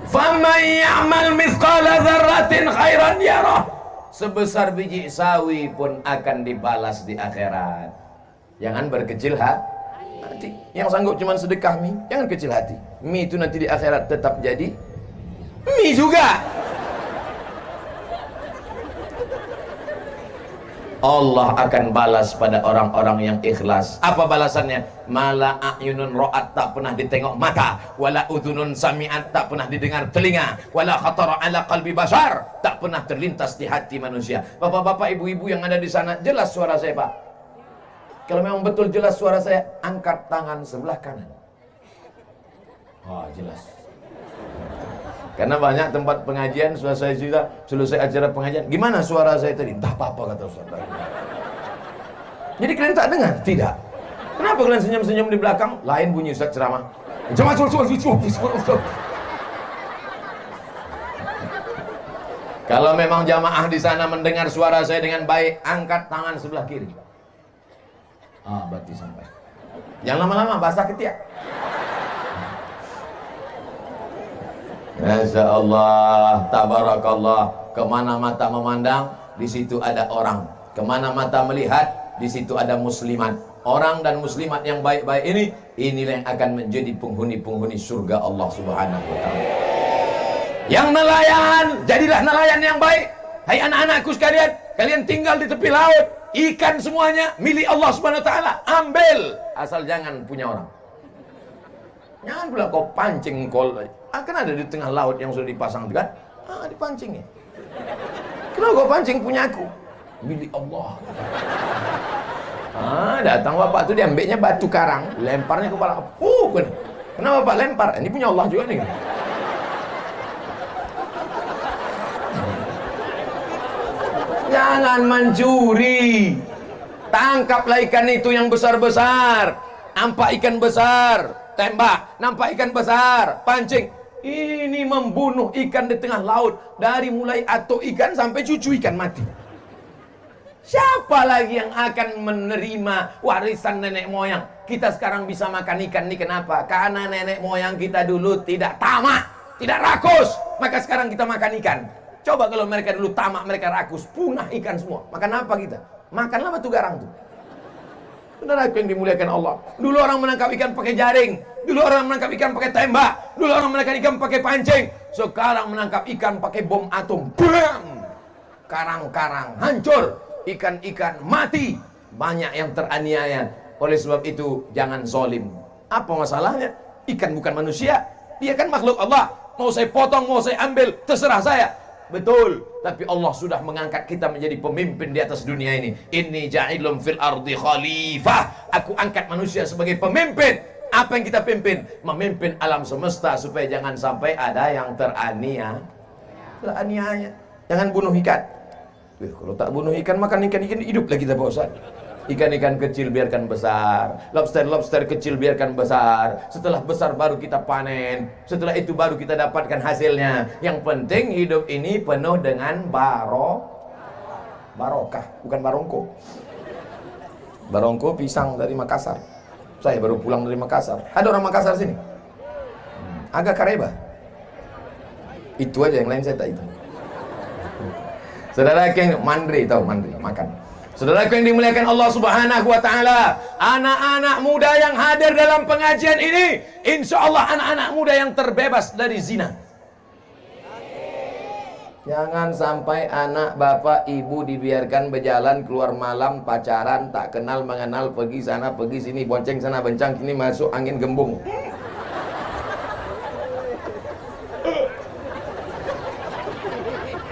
Faman ya'mal mithqala dzarratin khairan yarah. sebesar biji sawi pun akan dibalas di akhirat. Jangan berkecil hati. Yang sanggup cuma sedekah mie, jangan kecil hati. Mie itu nanti di akhirat tetap jadi mie juga. Allah akan balas pada orang-orang yang ikhlas. Apa balasannya? Mala a'yunun ra'at, tak pernah ditengok mata, wala udhunun sami'at, tak pernah didengar telinga, wala khatara ala qalbi bashar, tak pernah terlintas di hati manusia. Bapak-bapak, ibu-ibu yang ada di sana, jelas suara saya, Pak? Kalau memang betul jelas suara saya, angkat tangan sebelah kanan. Jelas. Karena banyak tempat pengajian, selesai acara pengajian, gimana suara saya tadi? Entah apa-apa, kata Ustaz. Jadi kalian tak dengar? Tidak. Kenapa kalian senyum-senyum di belakang? Lain bunyi Ustaz ceramah. Kalau memang jamaah di sana mendengar suara saya dengan baik, angkat tangan sebelah kiri. Berarti sampai. Jangan lama-lama, basah ketiak. Masya Allah, tabarakallah. Kemana mata memandang, di situ ada orang. Kemana mata melihat, di situ ada muslimat. Orang dan muslimat yang baik-baik ini, inilah yang akan menjadi penghuni-penghuni surga Allah Subhanahu wa Ta'ala. Yang nelayan, jadilah nelayan yang baik. Hai anak-anakku sekalian, kalian tinggal di tepi laut, ikan semuanya milik Allah Subhanahu wa Ta'ala. Ambil, asal jangan punya orang. Jangan pula kau pancing kan ada di tengah laut yang sudah dipasang kan? Dipancing ya. Kenapa kau pancing punya aku? Milik Allah. Datang bapak tuh diambilnya batu karang, lemparnya kepala. Kenapa bapak lempar? Ini punya Allah juga nih. Jangan mencuri. Tangkaplah ikan itu yang besar-besar. Nampak ikan besar, tembak. Nampak ikan besar, pancing. Ini membunuh ikan di tengah laut. Dari mulai atuk ikan sampai cucu ikan mati. Siapa lagi yang akan menerima warisan nenek moyang? Kita sekarang bisa makan ikan ini kenapa? Karena nenek moyang kita dulu tidak tamak, tidak rakus. Maka sekarang kita makan ikan. Coba kalau mereka dulu tamak, mereka rakus, punah ikan semua. Makan apa kita? Makanlah batu garang tuh. Saudara yang dimuliakan Allah. Dulu orang menangkap ikan pakai jaring. Dulu orang menangkap ikan pakai tembak. Dulu orang menangkap ikan pakai pancing. Sekarang menangkap ikan pakai bom atom. Bam! Karang-karang hancur. Ikan-ikan mati. Banyak yang teraniaya. Oleh sebab itu jangan zolim. Apa masalahnya? Ikan bukan manusia. Dia kan makhluk Allah. Mau saya potong, mau saya ambil, terserah saya. Betul, tapi Allah sudah mengangkat kita menjadi pemimpin di atas dunia ini. Inni ja'ilum fil ardi khalifah. Aku angkat manusia sebagai pemimpin. Apa yang kita pimpin? Memimpin alam semesta supaya jangan sampai ada yang teraniaya. Jangan bunuh ikan. Kalau tak bunuh ikan, makan ikan-ikan hidup lagi kita Pak Ustaz. Ikan-ikan kecil biarkan besar, lobster-lobster kecil biarkan besar. Setelah besar baru kita panen. Setelah itu baru kita dapatkan hasilnya. Yang penting hidup ini penuh dengan barokah, bukan barongko. Barongko pisang dari Makassar. Saya baru pulang dari Makassar. Ada orang Makassar sini? Agak kareba. Itu aja, yang lain saya tak itu. Saudara yang mandri, tahu mandri, makan. Saudaraku yang dimuliakan Allah Subhanahu wa Ta'ala, anak-anak muda yang hadir dalam pengajian ini, insya Allah anak-anak muda yang terbebas dari zina. Jangan sampai anak bapak ibu dibiarkan berjalan keluar malam pacaran, tak kenal mengenal, pergi sana pergi sini, bonceng sana bencang sini, masuk angin gembung.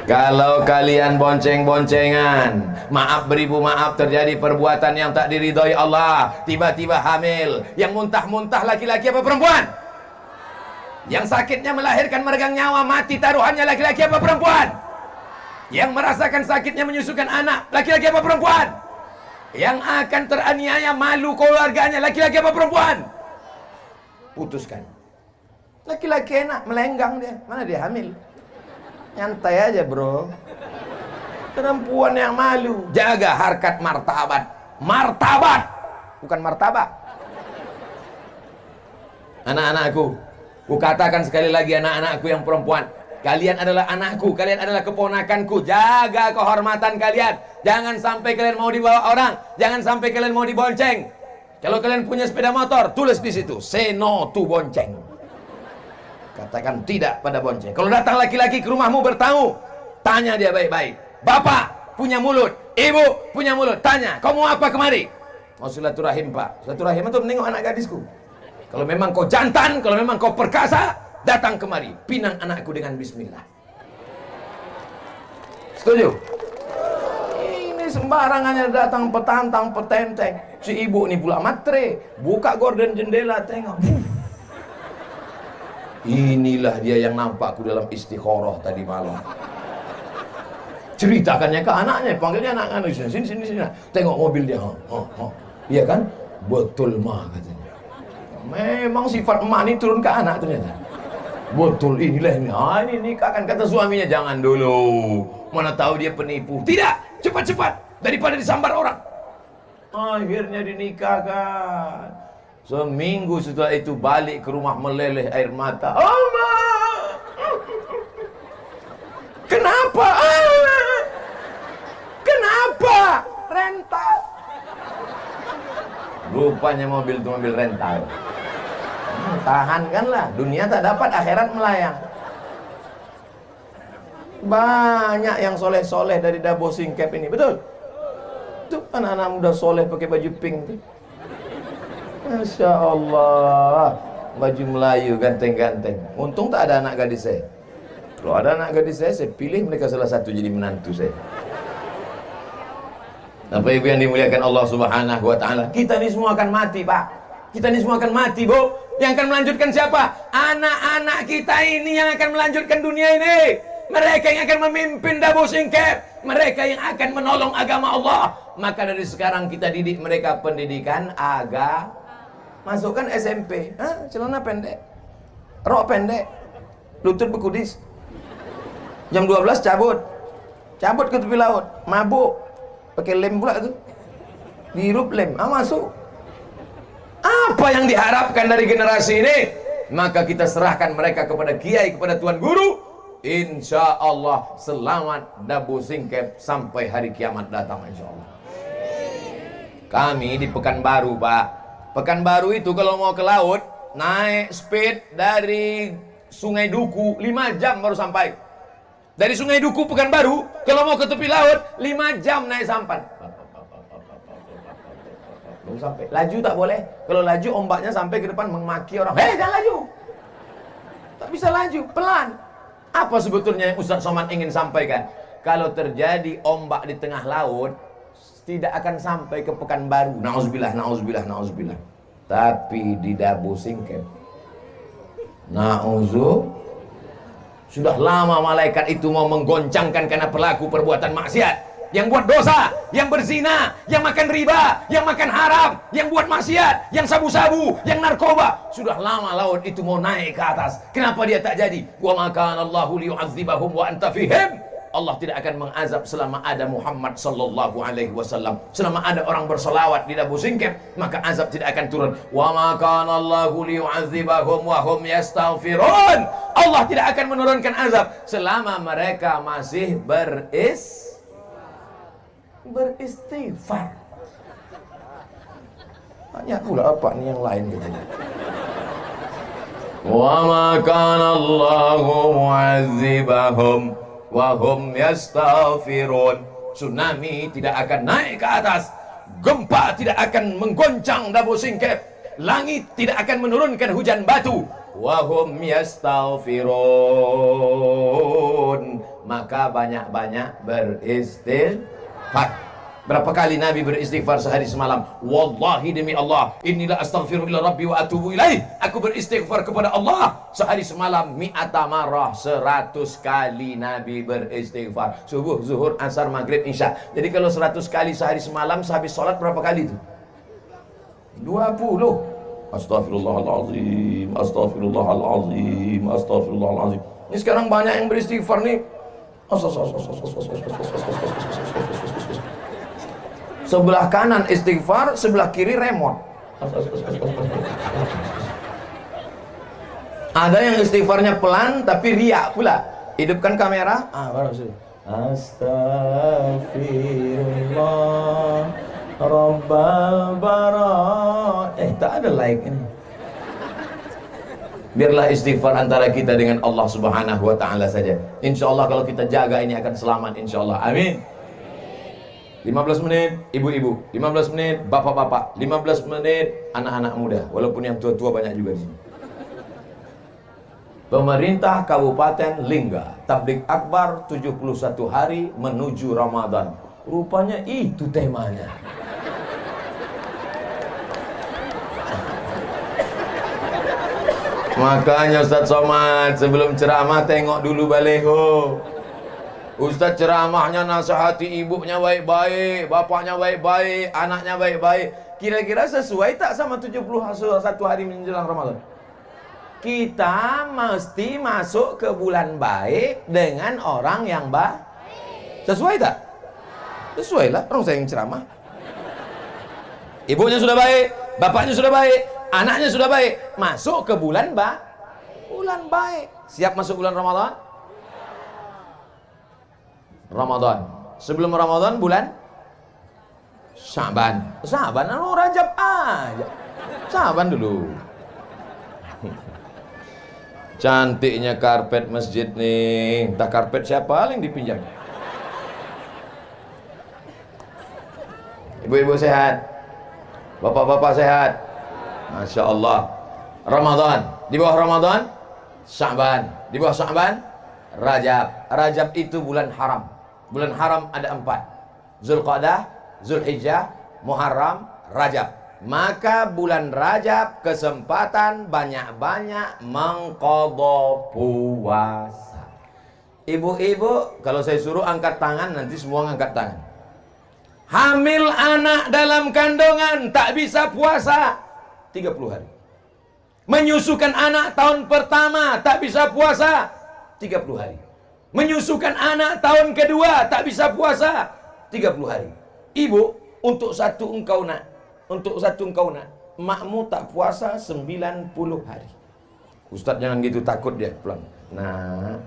Kalau kalian bonceng-boncengan, maaf beribu maaf, terjadi perbuatan yang tak diridhoi Allah, tiba-tiba hamil, yang muntah-muntah laki-laki apa perempuan? Yang sakitnya melahirkan meregang nyawa, mati taruhannya laki-laki apa perempuan? Yang merasakan sakitnya menyusukan anak, laki-laki apa perempuan? Yang akan teraniaya malu keluarganya, laki-laki apa perempuan? Putuskan. Laki-laki enak, melenggang dia, mana dia hamil? Nyantai aja bro. Perempuan yang malu. Jaga harkat martabat. Martabat, bukan martabak. Anak-anakku, ku katakan sekali lagi, anak-anakku yang perempuan, Kalian adalah anakku, kalian adalah keponakanku. Jaga kehormatan kalian. Jangan sampai kalian mau dibawa orang, jangan sampai kalian mau dibonceng. Kalau kalian punya sepeda motor, tulis di situ, say no to bonceng. Katakan tidak pada bonceng. Kalau datang laki-laki ke rumahmu bertamu, tanya dia baik-baik. Bapak punya mulut, ibu punya mulut, tanya, kau mau apa kemari? Mau silaturahim, Pak. Silaturahim itu menengok anak gadisku. Kalau memang kau jantan, kalau memang kau perkasa, datang kemari, pinang anakku dengan bismillah. Setuju? Ini sembarangannya datang petantang petenteng. Si ibu ini pula matre, buka gorden jendela, tengok. Inilah dia yang nampakku dalam istikharah tadi malam. Ceritakannya ke anaknya, panggilnya anak-anak, sini. Tengok mobil dia. Iya kan? Betul mah katanya. Memang sifat emak ini turun ke anak ternyata. Betul, inilah ini. Ini nikahkan, kata suaminya. Jangan dulu, mana tahu dia penipu. Tidak, cepat-cepat daripada disambar orang. Akhirnya dinikahkan. Seminggu setelah itu balik ke rumah meleleh air mata. Oma, kenapa? Kenapa? Rental. Rupanya mobil itu mobil rental. Tahankanlah, dunia tak dapat, akhirat melayang. Banyak yang soleh-soleh dari Dabo Singkep ini, betul? Tuh anak-anak muda soleh pakai baju pink tuh. Masya Allah, baju Melayu ganteng-ganteng. Untung tak ada anak gadis saya. Kalau ada anak gadis saya pilih mereka salah satu jadi menantu saya. Bapak Ibu yang dimuliakan Allah Subhanahu wa taala, kita ini semua akan mati, Pak. Kita ini semua akan mati, Bu. Yang akan melanjutkan siapa? Anak-anak kita ini yang akan melanjutkan dunia ini. Mereka yang akan memimpin Dabo Singkep. Mereka yang akan menolong agama Allah. Maka dari sekarang kita didik mereka pendidikan agama. Masukkan SMP, celana pendek, rok pendek, lutut berkudis. Jam 12 cabut ke tepi laut, mabuk, pakai lem pula tuh, dihirup lem, masuk. Apa yang diharapkan dari generasi ini? Maka kita serahkan mereka kepada kiai, kepada tuan guru. Insya Allah selamat Dabo Singkep sampai hari kiamat datang, insya Allah. Kami di Pekanbaru, Pak. Pekanbaru itu kalau mau ke laut, naik speed dari Sungai Duku 5 jam baru sampai. Dari Sungai Duku Pekanbaru, kalau mau ke tepi laut 5 jam naik sampan. Belum sampai. Laju tak boleh. Kalau laju ombaknya sampai ke depan memaki orang. Jangan laju. Tak bisa laju, pelan. Apa sebetulnya yang Ustaz Somad ingin sampaikan? Kalau terjadi ombak di tengah laut, tidak akan sampai ke Pekanbaru. Nauzubillah. Tapi di Dabo Singkep, sudah lama malaikat itu mau menggoncangkan karena pelaku perbuatan maksiat. Yang buat dosa, yang berzina, yang makan riba, yang makan haram, yang buat maksiat, yang sabu-sabu, yang narkoba. Sudah lama laut itu mau naik ke atas. Kenapa dia tak jadi? Wa ma kana Allahu liyu'adzibahum wa anta fihim. Allah tidak akan mengazab selama ada Muhammad sallallahu alaihi wasallam. Selama ada orang berselawat di Dabo Singkep, maka azab tidak akan turun. Wa ma kana Allahu liyu'adzibahum wa hum yastaghfirun. Allah tidak akan menurunkan azab selama mereka masih beristighfar. Banyak pula apa nih yang lain katanya. Wa ma kana Allahu mu'adzibahum wa hum yastaghfirun. Tsunami tidak akan naik ke atas, gempa tidak akan menggoncang Dabo Singkep, langit tidak akan menurunkan hujan batu. Wa hum yastaghfirun. Maka banyak-banyak beristighfar. Berapa kali Nabi beristighfar sehari semalam? Wallahi demi Allah, inilah astaghfirullah rabbi wa atubu ilaih. Aku beristighfar kepada Allah sehari semalam mi'ata marrah, 100 kali Nabi beristighfar. Subuh, zuhur, asar, maghrib, isya. Jadi kalau 100 kali sehari semalam, sehabis sholat berapa kali itu? 20. Astaghfirullahaladzim, astaghfirullahaladzim, astaghfirullahaladzim. Ini sekarang banyak yang beristighfar nih. Sebelah kanan istighfar, sebelah kiri remote. Ada yang istighfarnya pelan tapi riak pula. Hidupkan kamera. Baru sih. Astaghfirullah Rabbal bara. Tak ada like ini. Biarlah istighfar antara kita dengan Allah Subhanahu wa ta'ala saja. Insya Allah kalau kita jaga ini akan selamat, insya Allah. Amin. 15 menit ibu-ibu, 15 menit bapak-bapak, 15 menit anak-anak muda. Walaupun yang tua-tua banyak juga di sini. Pemerintah Kabupaten Lingga tablik akbar 71 hari menuju Ramadan. Rupanya itu temanya. Makanya Ustaz Somad sebelum ceramah tengok dulu baleho. Ustaz ceramahnya nasihati ibunya baik-baik, bapaknya baik-baik, anaknya baik-baik. Kira-kira sesuai tak sama 71 hari menjelang Ramadan? Kita mesti masuk ke bulan baik dengan orang yang baik. Sesuai tak? Sesuai lah, orang saya yang ceramah. Ibunya sudah baik, bapaknya sudah baik, anaknya sudah baik. Masuk ke bulan baik. Bulan baik. Siap masuk bulan Ramadan? Ramadan. Sebelum Ramadan bulan Syaban. Syaban, Rajab aja. Syaban dulu. Cantiknya karpet masjid nih. Entah karpet siapa yang dipinjam. Ibu-ibu sehat, bapak-bapak sehat, Masya Allah. Ramadan, di bawah Ramadan Syaban, di bawah Syaban Rajab. Rajab itu bulan haram. Bulan haram ada 4: Zulqa'dah, Zulhijjah, Muharram, Rajab. Maka bulan Rajab kesempatan banyak-banyak mengqadha puasa. Ibu-ibu, kalau saya suruh angkat tangan, nanti semua angkat tangan. Hamil anak dalam kandungan tak bisa puasa 30 hari. Menyusukan anak tahun pertama tak bisa puasa 30 hari. Menyusukan anak tahun kedua tak bisa puasa 30 hari. Ibu, untuk satu engkau nak, makmu tak puasa 90 hari. Ustaz jangan gitu, takut dia pulang. Nah,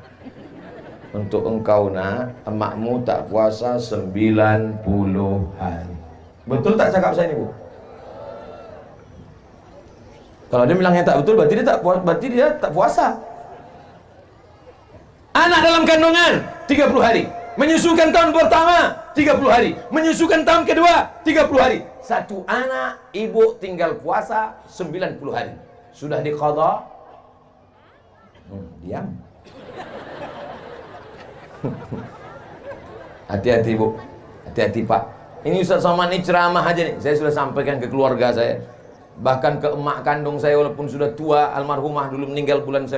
untuk engkau nak, emakmu tak puasa 90 hari. Betul tak cakap saya ini, Bu? Kalau dia bilangnya tak betul, berarti dia tak puasa. Anak dalam kandungan 30 hari. Menyusukan tahun pertama 30 hari. Menyusukan tahun kedua 30 hari. Satu anak ibu tinggal puasa 90 hari. Sudah diqadha? Diam. Hati-hati, Bu. Hati-hati, Pak. Ini Ustaz Somad ini ceramah aja nih. Saya sudah sampaikan ke keluarga saya. Bahkan ke emak kandung saya walaupun sudah tua, almarhumah dulu meninggal bulan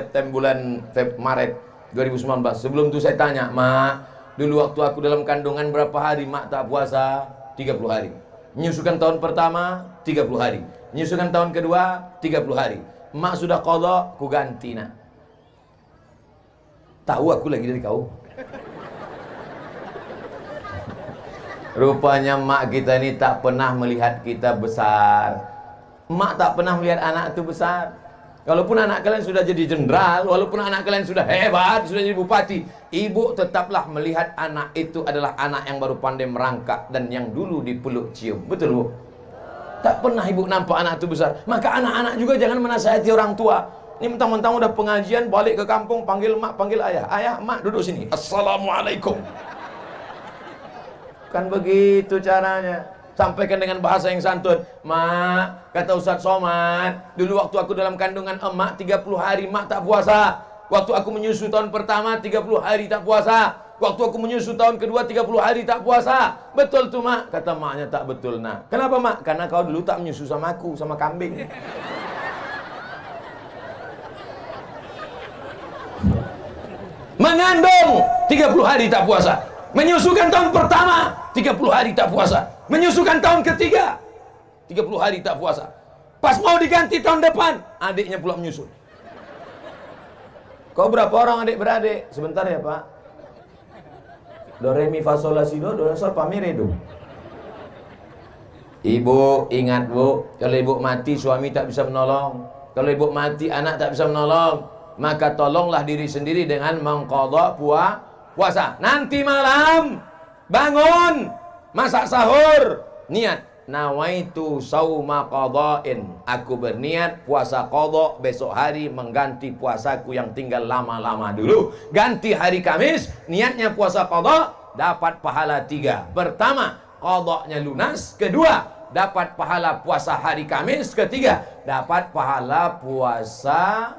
Maret 2019. Sebelum itu saya tanya, "Mak, dulu waktu aku dalam kandungan berapa hari mak tak puasa?" 30 hari. Menyusukan tahun pertama 30 hari. Menyusukan tahun kedua 30 hari. Mak sudah qadha, ku ganti nak. Tahu aku lagi dari kau. Rupanya mak kita ini tak pernah melihat kita besar. Mak tak pernah melihat anak itu besar. Walaupun anak kalian sudah jadi jenderal, walaupun anak kalian sudah hebat, sudah jadi bupati, ibu tetaplah melihat anak itu adalah anak yang baru pandai merangkak dan yang dulu dipeluk cium. Betul, Bu? Tak pernah ibu nampak anak itu besar. Maka anak-anak juga jangan menasihati orang tua. Ini mentang-mentang udah pengajian, balik ke kampung, panggil mak, panggil ayah. Ayah, mak, duduk sini. Assalamualaikum. Kan begitu caranya. Sampaikan dengan bahasa yang santun. Mak, kata Ustaz Somad, dulu waktu aku dalam kandungan emak 30 hari mak tak puasa. Waktu aku menyusu tahun pertama 30 hari tak puasa. Waktu aku menyusu tahun kedua 30 hari tak puasa. Betul tuh, Mak. Kata maknya tak betul, nak. Kenapa, Mak? Karena kau dulu tak menyusu sama aku, sama kambing. Mengandung 30 hari tak puasa. Menyusukan tahun pertama 30 hari tak puasa. Menyusukan tahun ketiga 30 hari tak puasa. Pas mau diganti tahun depan, adiknya pula menyusul. Kau berapa orang adik-beradik? Sebentar ya, Pak. Do re mi fa sol la si do sol fa mi re do. Ibu ingat, Bu, kalau ibu mati suami tak bisa menolong. Kalau ibu mati anak tak bisa menolong. maka tolonglah diri sendiri dengan mengqadha puasa. Nanti malam bangun, masak sahur, niat nawaitu sauma qadhain, aku berniat puasa qadha besok hari mengganti puasaku yang tinggal lama-lama dulu. Ganti hari Kamis, niatnya puasa qadha, dapat pahala 3. Pertama, qadhanya lunas. Kedua, dapat pahala puasa hari Kamis. Ketiga, dapat pahala puasa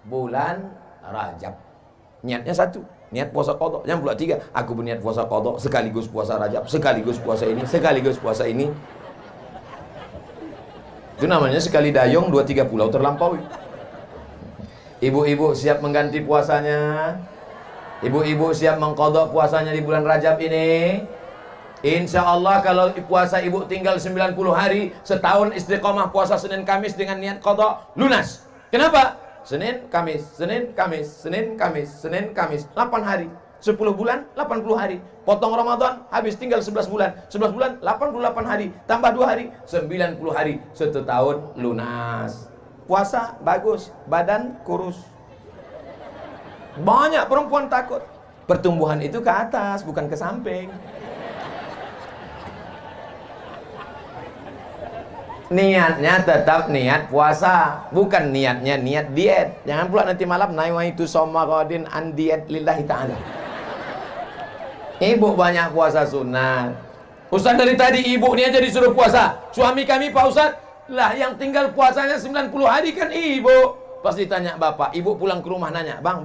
bulan Rajab. Niatnya 1, niat puasa qadha. Yang pula 3, aku berniat puasa qadha sekaligus puasa Rajab, sekaligus puasa ini, sekaligus puasa ini. Itu namanya sekali dayung 2-3 pulau terlampaui. Ibu-ibu siap mengganti puasanya? Ibu-ibu siap mengqadha puasanya di bulan Rajab ini? Insya Allah kalau puasa ibu tinggal 90 hari, setahun istiqomah puasa Senin Kamis dengan niat qadha, lunas. Kenapa? Senin Kamis, Senin Kamis, Senin Kamis, Senin Kamis, 8 hari. 10 bulan, 80 hari. Potong Ramadan, habis tinggal 11 bulan. 11 bulan, 88 hari. Tambah 2 hari, 90 hari. 1 tahun lunas. Puasa, bagus. Badan, kurus. Banyak perempuan takut. Pertumbuhan itu ke atas, bukan ke samping. Niatnya tetap niat puasa, bukan niatnya niat diet. Jangan pula nanti malam nawaitu shauma ghadin an diet lillahi ta'ala. Ibu banyak puasa sunat. Ustaz dari tadi ibu ni aja disuruh puasa. Suami kami Pak Ustaz, lah yang tinggal puasanya 90 hari kan ibu. Pas ditanya bapak, ibu pulang ke rumah nanya, bang.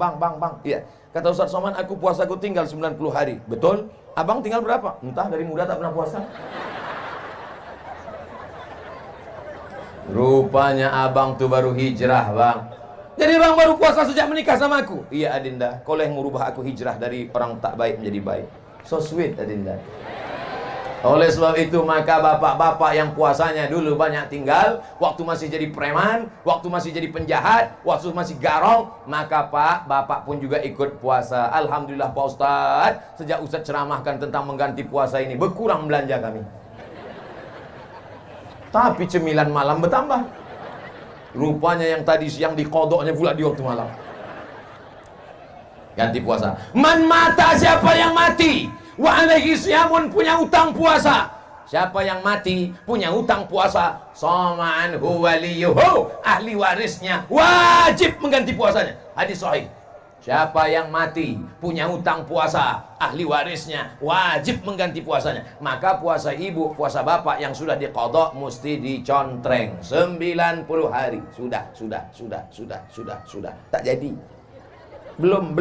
Iya. Kata Ustaz Somad, aku puasaku tinggal 90 hari. Betul? Abang tinggal berapa? Entah, dari muda tak pernah puasa. Rupanya abang tuh baru hijrah, bang. Jadi bang baru puasa sejak menikah sama aku. Iya Adinda, kau yang merubah aku hijrah dari orang tak baik menjadi baik. So sweet Adinda. Oleh sebab itu maka bapak-bapak yang puasanya dulu banyak tinggal, waktu masih jadi preman, waktu masih jadi penjahat, waktu masih garong, maka bapak pun juga ikut puasa. Alhamdulillah Pak Ustadz, sejak Ustadz ceramahkan tentang mengganti puasa ini, berkurang belanja kami. Tapi cemilan malam bertambah. Rupanya yang tadi siang dikodoknya pula di waktu malam. Ganti puasa. Man mata, siapa yang mati, wa alaihi siyamun, punya utang puasa. Siapa yang mati punya utang puasa, shaman waliyuhu, ahli warisnya wajib mengganti puasanya. Hadis sahih. Siapa yang mati punya utang puasa, ahli warisnya wajib mengganti puasanya. Maka puasa ibu, puasa bapak yang sudah diqadha mesti dicontreng 90 hari. Sudah. Tak jadi. Belum.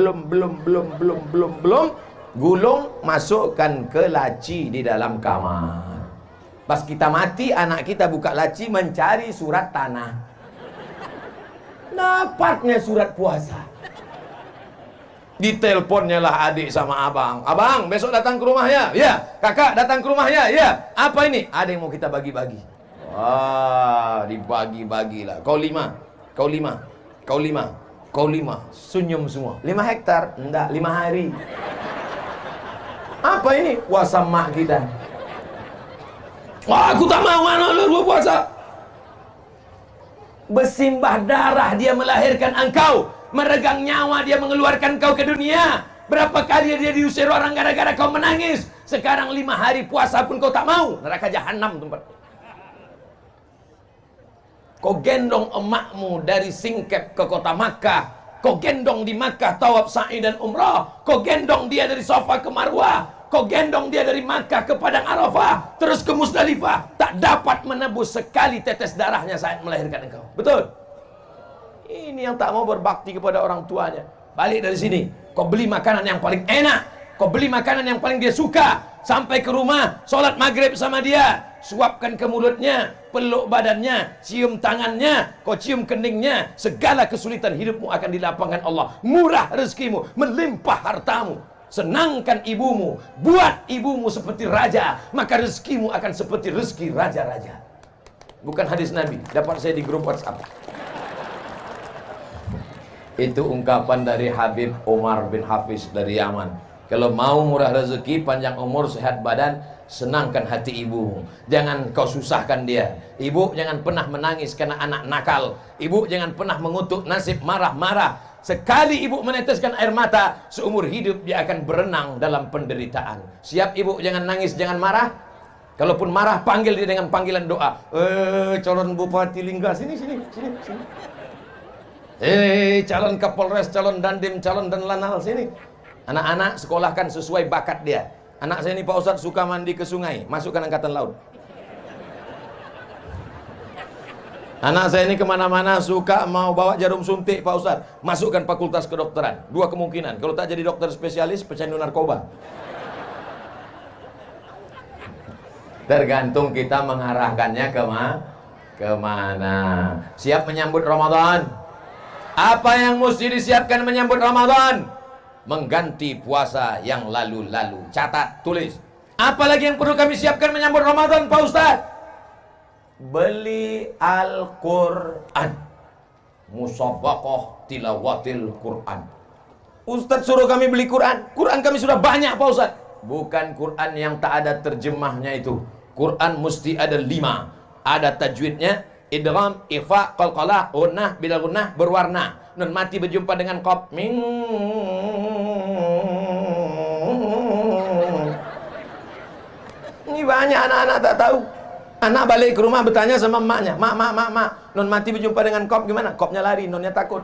Gulung masukkan ke laci di dalam kamar. Pas kita mati, anak kita buka laci mencari surat tanah. Dapatnya surat puasa. Diteleponnya lah adik sama abang. Abang, besok datang ke rumah ya? Ya. Kakak datang ke rumah ya? Ya. Apa ini? Ada yang mau kita bagi-bagi. Wah, dibagi-bagilah. Kau 5. Senyum semua. 5 hektar? Enggak, 5 hari. Apa ini? Puasa mak kita. Wah, aku tak mau anak puasa. Bersimbah darah dia melahirkan engkau. Meregang nyawa dia mengeluarkan kau ke dunia. Berapa kali dia diusir orang gara-gara kau menangis. Sekarang 5 hari puasa pun kau tak mau. Neraka jahanam tempat. Kau gendong emakmu dari Singkep ke kota Makkah. Kau gendong di Makkah tawaf sa'i dan umrah. Kau gendong dia dari Safa ke Marwah. Kau gendong dia dari Makkah ke Padang Arafah, terus ke Musdalifah. Tak dapat menebus sekali tetes darahnya saat melahirkan engkau. Betul? Ini yang tak mau berbakti kepada orang tuanya. Balik dari sini, kau beli makanan yang paling enak, kau beli makanan yang paling dia suka. Sampai ke rumah, sholat maghrib sama dia, suapkan ke mulutnya, peluk badannya, cium tangannya, kau cium keningnya. Segala kesulitan hidupmu akan dilapangkan Allah. Murah rezekimu, melimpah hartamu. Senangkan ibumu, buat ibumu seperti raja, maka rezekimu akan seperti rezeki raja-raja. Bukan hadis Nabi, dapat saya di grup WhatsApp. Itu ungkapan dari Habib Umar bin Hafiz dari Yaman. Kalau mau murah rezeki, panjang umur, sehat badan, senangkan hati ibumu. Jangan kau susahkan dia. Ibu jangan pernah menangis karena anak nakal. Ibu jangan pernah mengutuk nasib marah-marah. Sekali ibu meneteskan air mata, seumur hidup dia akan berenang dalam penderitaan. Siap ibu, jangan nangis, jangan marah. Kalaupun marah, panggil dia dengan panggilan doa. Calon Bupati Lingga, sini. Calon Kapolres, calon Dandim, calon dan Lanal, sini. Anak-anak sekolahkan sesuai bakat dia. Anak saya ini Pak Ustadz suka mandi ke sungai, masukkan Angkatan Laut. Anak saya ini kemana-mana suka mau bawa jarum suntik Pak Ustadz, masukkan fakultas kedokteran. Dua kemungkinan, kalau tak jadi dokter spesialis, pecandu narkoba. Tergantung kita mengarahkannya kemana. Siap menyambut Ramadan? Apa yang mesti disiapkan menyambut Ramadan? Mengganti puasa yang lalu-lalu. Catat, tulis. Apalagi yang perlu kami siapkan menyambut Ramadan Pak Ustadz? Beli Al-Quran, musabaqah tilawatil Quran. Ustadz suruh kami beli Quran. Quran kami sudah banyak Pak Ustadz. Bukan Quran yang tak ada terjemahnya itu. Quran mesti ada 5. Ada tajwidnya, idgham, ikhfa, qalqalah, gunnah, bila gunnah, berwarna. Nun mati berjumpa dengan qaf. Ini banyak anak-anak tak tahu. Anak balik ke rumah bertanya sama emaknya, mak, non mati berjumpa dengan kop gimana? Kopnya lari, nonnya takut.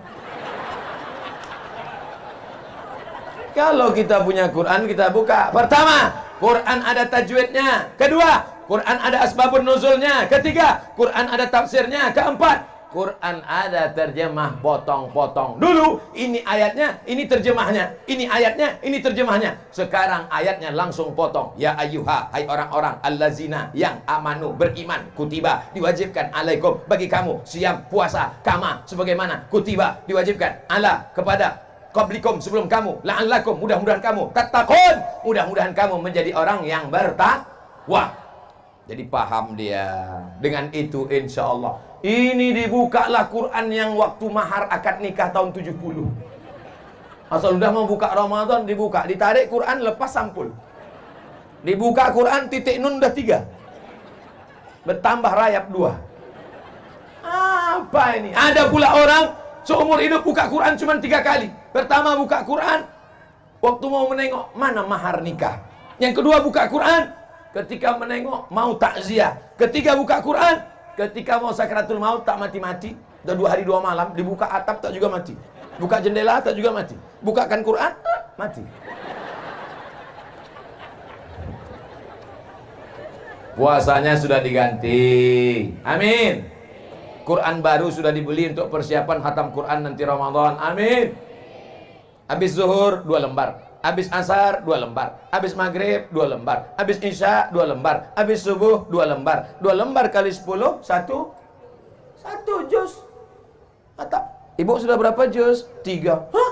Kalau kita punya Quran, kita buka. Pertama, Quran ada tajwidnya. Kedua, Quran ada asbabun nuzulnya. Ketiga, Quran ada tafsirnya. Keempat, Quran ada terjemah potong-potong. Dulu ini ayatnya, ini terjemahnya. Ini ayatnya, ini terjemahnya. Sekarang ayatnya langsung potong. Ya ayyuha, hai orang-orang allazina yang amanu, beriman, kutiba, diwajibkan alaikum, bagi kamu siam puasa kama sebagaimana kutiba diwajibkan ala kepada qablikum sebelum kamu, la'allakum, mudah-mudahan kamu tattaqun, mudah-mudahan kamu menjadi orang yang bertakwa. Jadi paham dia. Dengan itu insya Allah ini dibukalah Quran yang waktu mahar akad nikah tahun 70. Asal udah mau buka Ramadan dibuka, ditarik Quran lepas sampul. Dibuka Quran titik nun udah 3. Bertambah rayap 2. Apa ini? Ada pula orang seumur hidup buka Quran cuma 3 kali. Pertama buka Quran waktu mau menengok mana mahar nikah. Yang kedua buka Quran ketika menengok mau takziah. Ketiga buka Quran ketika mau sakratul maut tak mati-mati. Udah 2 hari 2 malam. Dibuka atap tak juga mati. Buka jendela tak juga mati. Bukakan Quran mati. Puasanya sudah diganti. Amin. Quran baru sudah dibeli untuk persiapan khatam Quran nanti Ramadan. Amin. Habis zuhur 2 lembar. Habis asar 2 lembar. Habis maghrib 2 lembar. Habis isya 2 lembar. Habis subuh 2 lembar. 2 lembar kali 10 satu juz. Atap. Ibu sudah berapa juz? 3. Hah?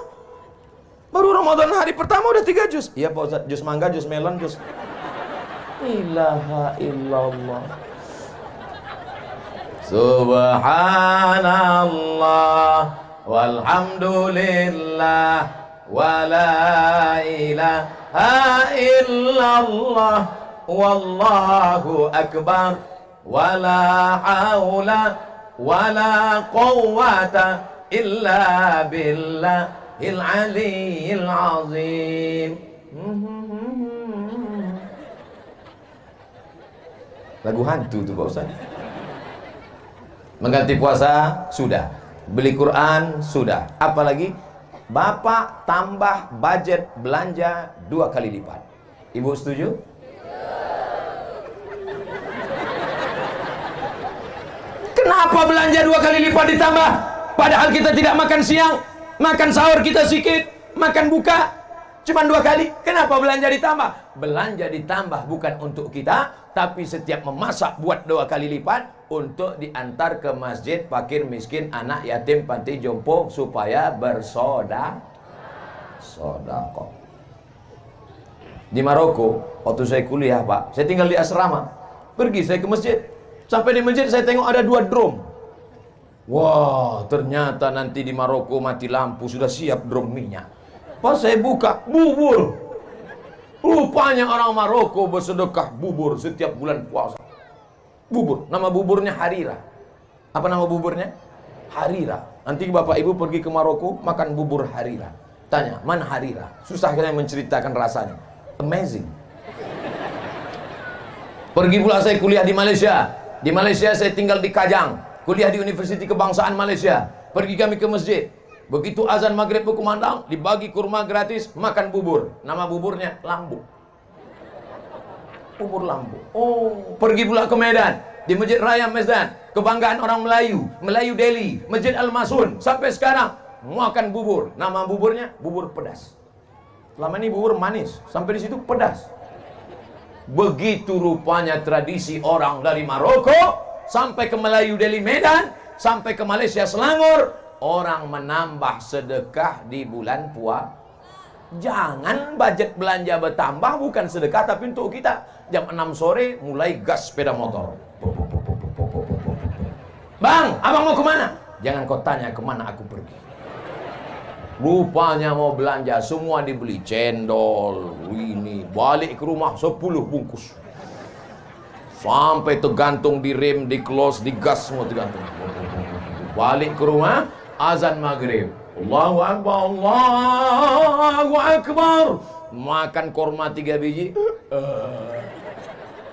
Baru Ramadan hari pertama udah 3 juz. Iya Pak Ustaz, juz mangga, juz melon, juz. Ilaha illallah. Subhanallah walhamdulillah wala ilaha illallah wallahu akbar wala haula wala quwwata illa billahil aliyyil azim. Lagu hantu tuh Pak Ustaz. Mengganti puasa sudah, beli Quran sudah, apalagi Bapak tambah budget belanja 2 kali lipat. Ibu setuju? Kenapa belanja 2 kali lipat ditambah? Padahal kita tidak makan siang, makan sahur kita sikit, makan buka cuma 2 kali. Kenapa belanja ditambah? Belanja ditambah bukan untuk kita, tapi setiap memasak buat 2 kali lipat untuk diantar ke masjid fakir miskin, anak yatim, panti jompo supaya bersedekah. Di Maroko waktu saya kuliah Pak, saya tinggal di asrama. Pergi saya ke masjid. Sampai di masjid saya tengok ada 2 drum. Wah, ternyata nanti di Maroko mati lampu sudah siap drum minyak. Pas saya buka, bubur. Rupanya orang Maroko bersedekah bubur setiap bulan puasa. Bubur, nama buburnya Harira. Apa nama buburnya? Harira. Nanti bapak ibu pergi ke Maroko makan bubur harira. Tanya, mana harira? Susah kita menceritakan rasanya. Amazing. Pergi pula saya kuliah di Malaysia. Di Malaysia saya tinggal di Kajang. Kuliah di Universiti Kebangsaan Malaysia. Pergi kami ke masjid. Begitu azan maghrib berkumandang, dibagi kurma gratis, makan bubur. Nama buburnya Lambu. Bubur Lambu. Oh, pergi pula ke Medan. Di Masjid Raya Medan, kebanggaan orang Melayu, Melayu Delhi, Masjid Al-Masun. Sampai sekarang makan bubur. Nama buburnya bubur pedas. Selama ini bubur manis, sampai di situ pedas. Begitu rupanya tradisi orang dari Maroko sampai ke Melayu Delhi Medan, sampai ke Malaysia Selangor, orang menambah sedekah di bulan puasa. Jangan budget belanja bertambah, bukan sedekah tapi untuk kita. Jam 6 sore mulai gas sepeda motor. Bang, abang mau kemana? Jangan kau tanya kemana aku pergi. Rupanya mau belanja, semua dibeli. Cendol, ini, balik ke rumah 10 bungkus. Sampai tergantung di rem, di close, di gas, semua tergantung. Balik ke rumah, azan maghrib. Allahu Akbar, Allahu Akbar. Makan korma 3 biji.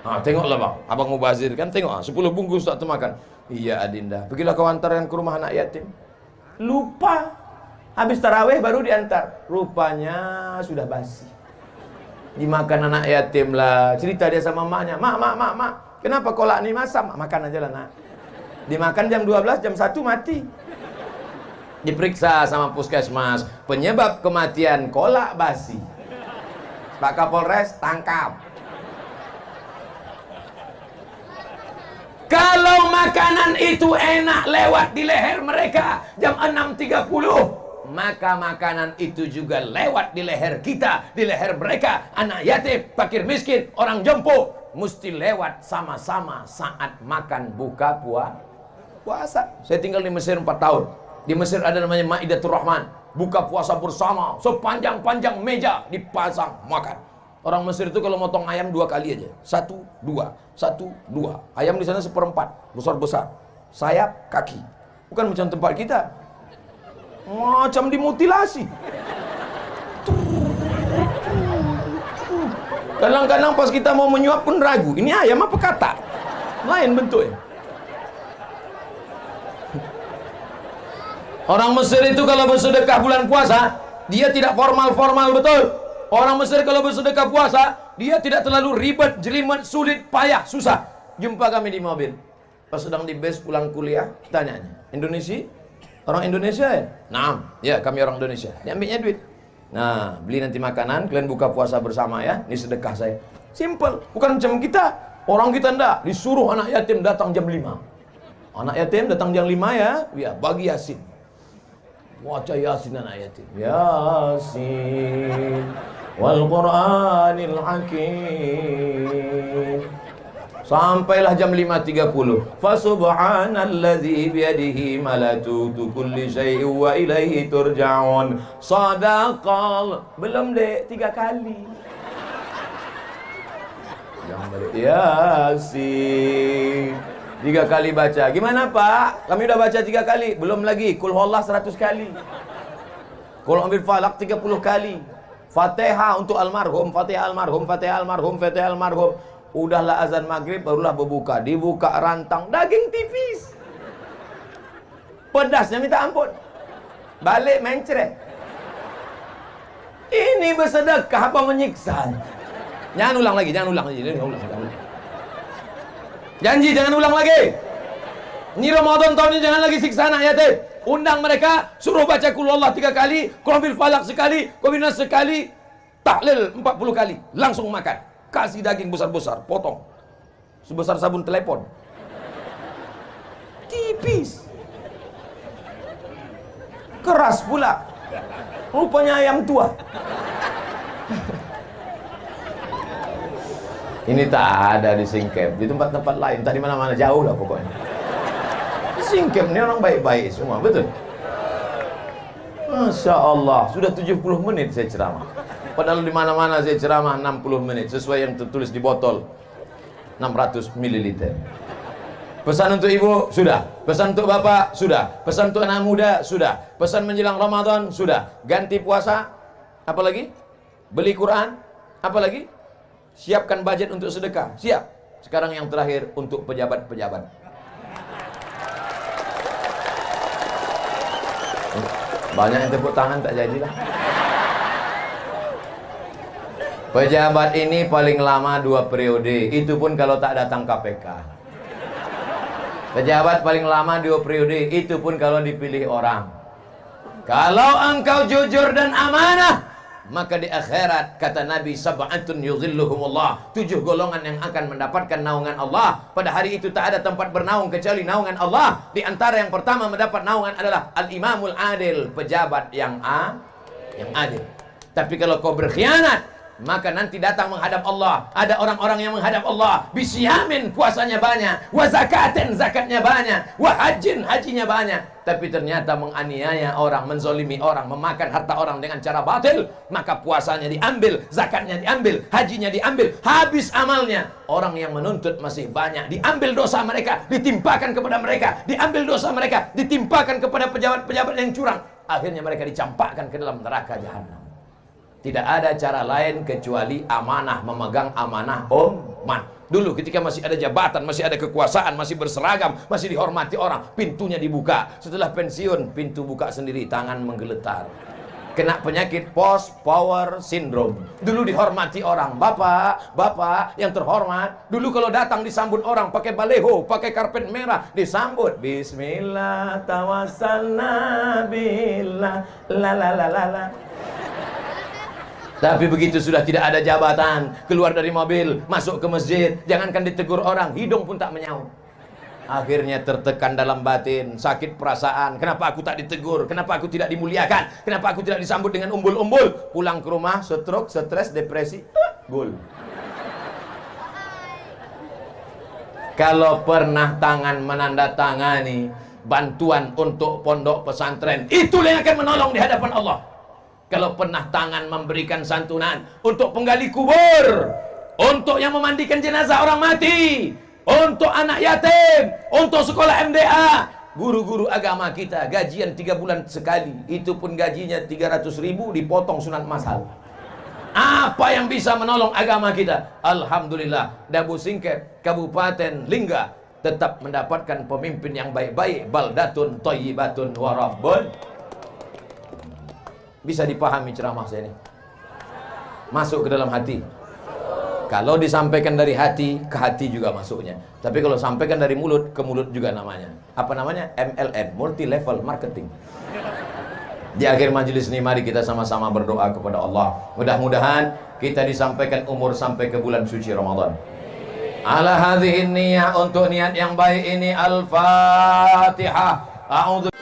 Tengoklah bang, abang mubazir kan, tengok 10 bungkus tak termakan. Iya Adinda, pergilah kau antarkan ke rumah anak yatim. Lupa, habis tarawih baru diantar. Rupanya sudah basi. Dimakan anak yatim lah. Cerita dia sama maknya, mak, kenapa kolak ni masak? Makan aja lah nak. Dimakan jam 12, jam 1 mati. Diperiksa sama puskesmas, penyebab kematian kolak basi. Pak Kapolres tangkap. Kalau makanan itu enak lewat di leher mereka jam 6.30, maka makanan itu juga lewat di leher kita, di leher mereka. Anak yatim, fakir miskin, orang jompo, mesti lewat sama-sama saat makan buka puasa. Saya tinggal di Mesir 4 tahun. Di Mesir ada namanya Maidatul Rahman, buka puasa bersama, sepanjang-panjang meja dipasang makan. Orang Mesir itu kalau motong ayam 2 kali aja. 1, 2, 1, 2. Ayam di sana 1/4, besar-besar. Sayap, kaki. Bukan macam tempat kita. Macam dimutilasi. Kadang-kadang pas kita mau menyuap pun ragu. Ini ayam apa kata? Lain bentuknya. Orang Mesir itu kalau bersedekah bulan puasa, dia tidak formal-formal betul. Orang Mesir kalau bersedekah puasa, dia tidak terlalu ribet, jelimet, sulit, payah, susah. Jumpa kami di mobil. Pas sedang di base pulang kuliah, tanyanya, Indonesia? Orang Indonesia ya? Nah, ya kami orang Indonesia. Diambilnya duit. Nah, beli nanti makanan, kalian buka puasa bersama ya. Ini sedekah saya. Simple, bukan macam kita. Orang kita enggak, disuruh anak yatim datang jam 5. Anak yatim datang jam 5 ya, bagi Yasin. Baca Yasin anak yatim. Yasin wal Qur'anil Hakim. Sampailah jam 5.30. Fa subhanalladzi biyadihi malakutu kulli syai'in wa ilaihi turja'un. Sadaqal. Belum dek, 3 kali. Yang balik Yasin 3 kali baca. Gimana Pak? Kami udah baca 3 kali. Belum lagi. Qul huwallah 100 kali. Qul ambil falak 30 kali. Fatihah untuk almarhum, Fatihah almarhum, Fatihah almarhum, Fatihah almarhum. Udahlah azan maghrib, barulah berbuka. Dibuka rantang daging tipis. Pedasnya minta ampun. Balik main cereh. Ini bersedekah apa menyiksa? Jangan ulang lagi, jangan ulang lagi. Janji jangan ulang lagi. Ini Ramadan tahun ini jangan lagi siksa anak yatim. Undang mereka, suruh baca Qul huwallah 3 kali, Qul huwal falaq sekali, Qul huwal nas sekali, tahlil 40 kali, langsung makan. Kasih daging besar-besar, potong. Sebesar sabun telepon. Tipis. Keras pula. Rupanya ayam tua. Ini tak ada di Singkep, di tempat-tempat lain, tadi mana-mana jauh lah pokoknya. Di Singkep ini orang baik-baik semua, betul? Masya Allah, sudah 70 menit saya ceramah. Padahal di mana-mana saya ceramah 60 menit, sesuai yang tertulis di botol 600 ml. Pesan untuk ibu, sudah. Pesan untuk bapak, sudah. Pesan untuk anak muda, sudah. Pesan menjelang Ramadan, sudah. Ganti puasa, apa lagi? Beli Quran, apa lagi? Siapkan budget untuk sedekah, siap. Sekarang yang terakhir untuk pejabat-pejabat. Banyak yang tepuk tangan, tak jadilah. Pejabat ini paling lama 2 periode, itu pun kalau tak datang KPK. Pejabat paling lama 2 periode, itu pun kalau dipilih orang. Kalau engkau jujur dan amanah, maka di akhirat kata Nabi, sab'atun yuzilluhumullah, 7 golongan yang akan mendapatkan naungan Allah. Pada hari itu tak ada tempat bernaung kecuali naungan Allah. Di antara yang pertama mendapat naungan adalah al-imamul adil, pejabat yang adil. Tapi kalau kau berkhianat, maka nanti datang menghadap Allah. Ada orang-orang yang menghadap Allah bisyamin, puasanya banyak, wa zakatin, zakatnya banyak, wa hajin, hajinya banyak, tapi ternyata menganiaya orang, menzolimi orang, memakan harta orang dengan cara batil. Maka puasanya diambil, zakatnya diambil, hajinya diambil, habis amalnya. Orang yang menuntut masih banyak, diambil dosa mereka, ditimpakan kepada mereka, diambil dosa mereka, ditimpakan kepada pejabat-pejabat yang curang. Akhirnya mereka dicampakkan ke dalam neraka jahanam. Tidak ada cara lain kecuali amanah, memegang amanah umat. Dulu ketika masih ada jabatan, masih ada kekuasaan, masih berseragam, masih dihormati orang, pintunya dibuka. Setelah pensiun, pintu buka sendiri, tangan menggeletar. Kena penyakit post power syndrome. Dulu dihormati orang, bapak yang terhormat. Dulu kalau datang disambut orang pakai baleho, pakai karpet merah, disambut Bismillah tawassalna billah la la la la la. Tapi begitu sudah tidak ada jabatan, keluar dari mobil, masuk ke masjid, jangankan ditegur orang, hidung pun tak menyaut. Akhirnya tertekan dalam batin, sakit perasaan. Kenapa aku tak ditegur? Kenapa aku tidak dimuliakan? Kenapa aku tidak disambut dengan umbul-umbul? Pulang ke rumah, stroke, stres, depresi, gul. Kalau pernah tangan menandatangani bantuan untuk pondok pesantren, itulah yang akan menolong di hadapan Allah. Kalau pernah tangan memberikan santunan untuk penggali kubur, untuk yang memandikan jenazah orang mati, untuk anak yatim, untuk sekolah MDA, guru-guru agama kita gajian 3 bulan sekali, itu pun gajinya 300.000 dipotong sunat masal. Apa yang bisa menolong agama kita? Alhamdulillah, Dabu Singket, Kabupaten Lingga tetap mendapatkan pemimpin yang baik-baik. Baldatun thayyibatun wa rabbun. Bisa dipahami ceramah saya ini? Masuk ke dalam hati. Kalau disampaikan dari hati, ke hati juga masuknya. Tapi kalau sampaikan dari mulut, ke mulut juga namanya. Apa namanya? MLM, multi level marketing. Di akhir majelis ini mari kita sama-sama berdoa kepada Allah. Mudah-mudahan kita disampaikan umur sampai ke bulan suci Ramadan. Ala hadhihi niyah, untuk niat yang baik ini. Al-Fatihah. A'udzu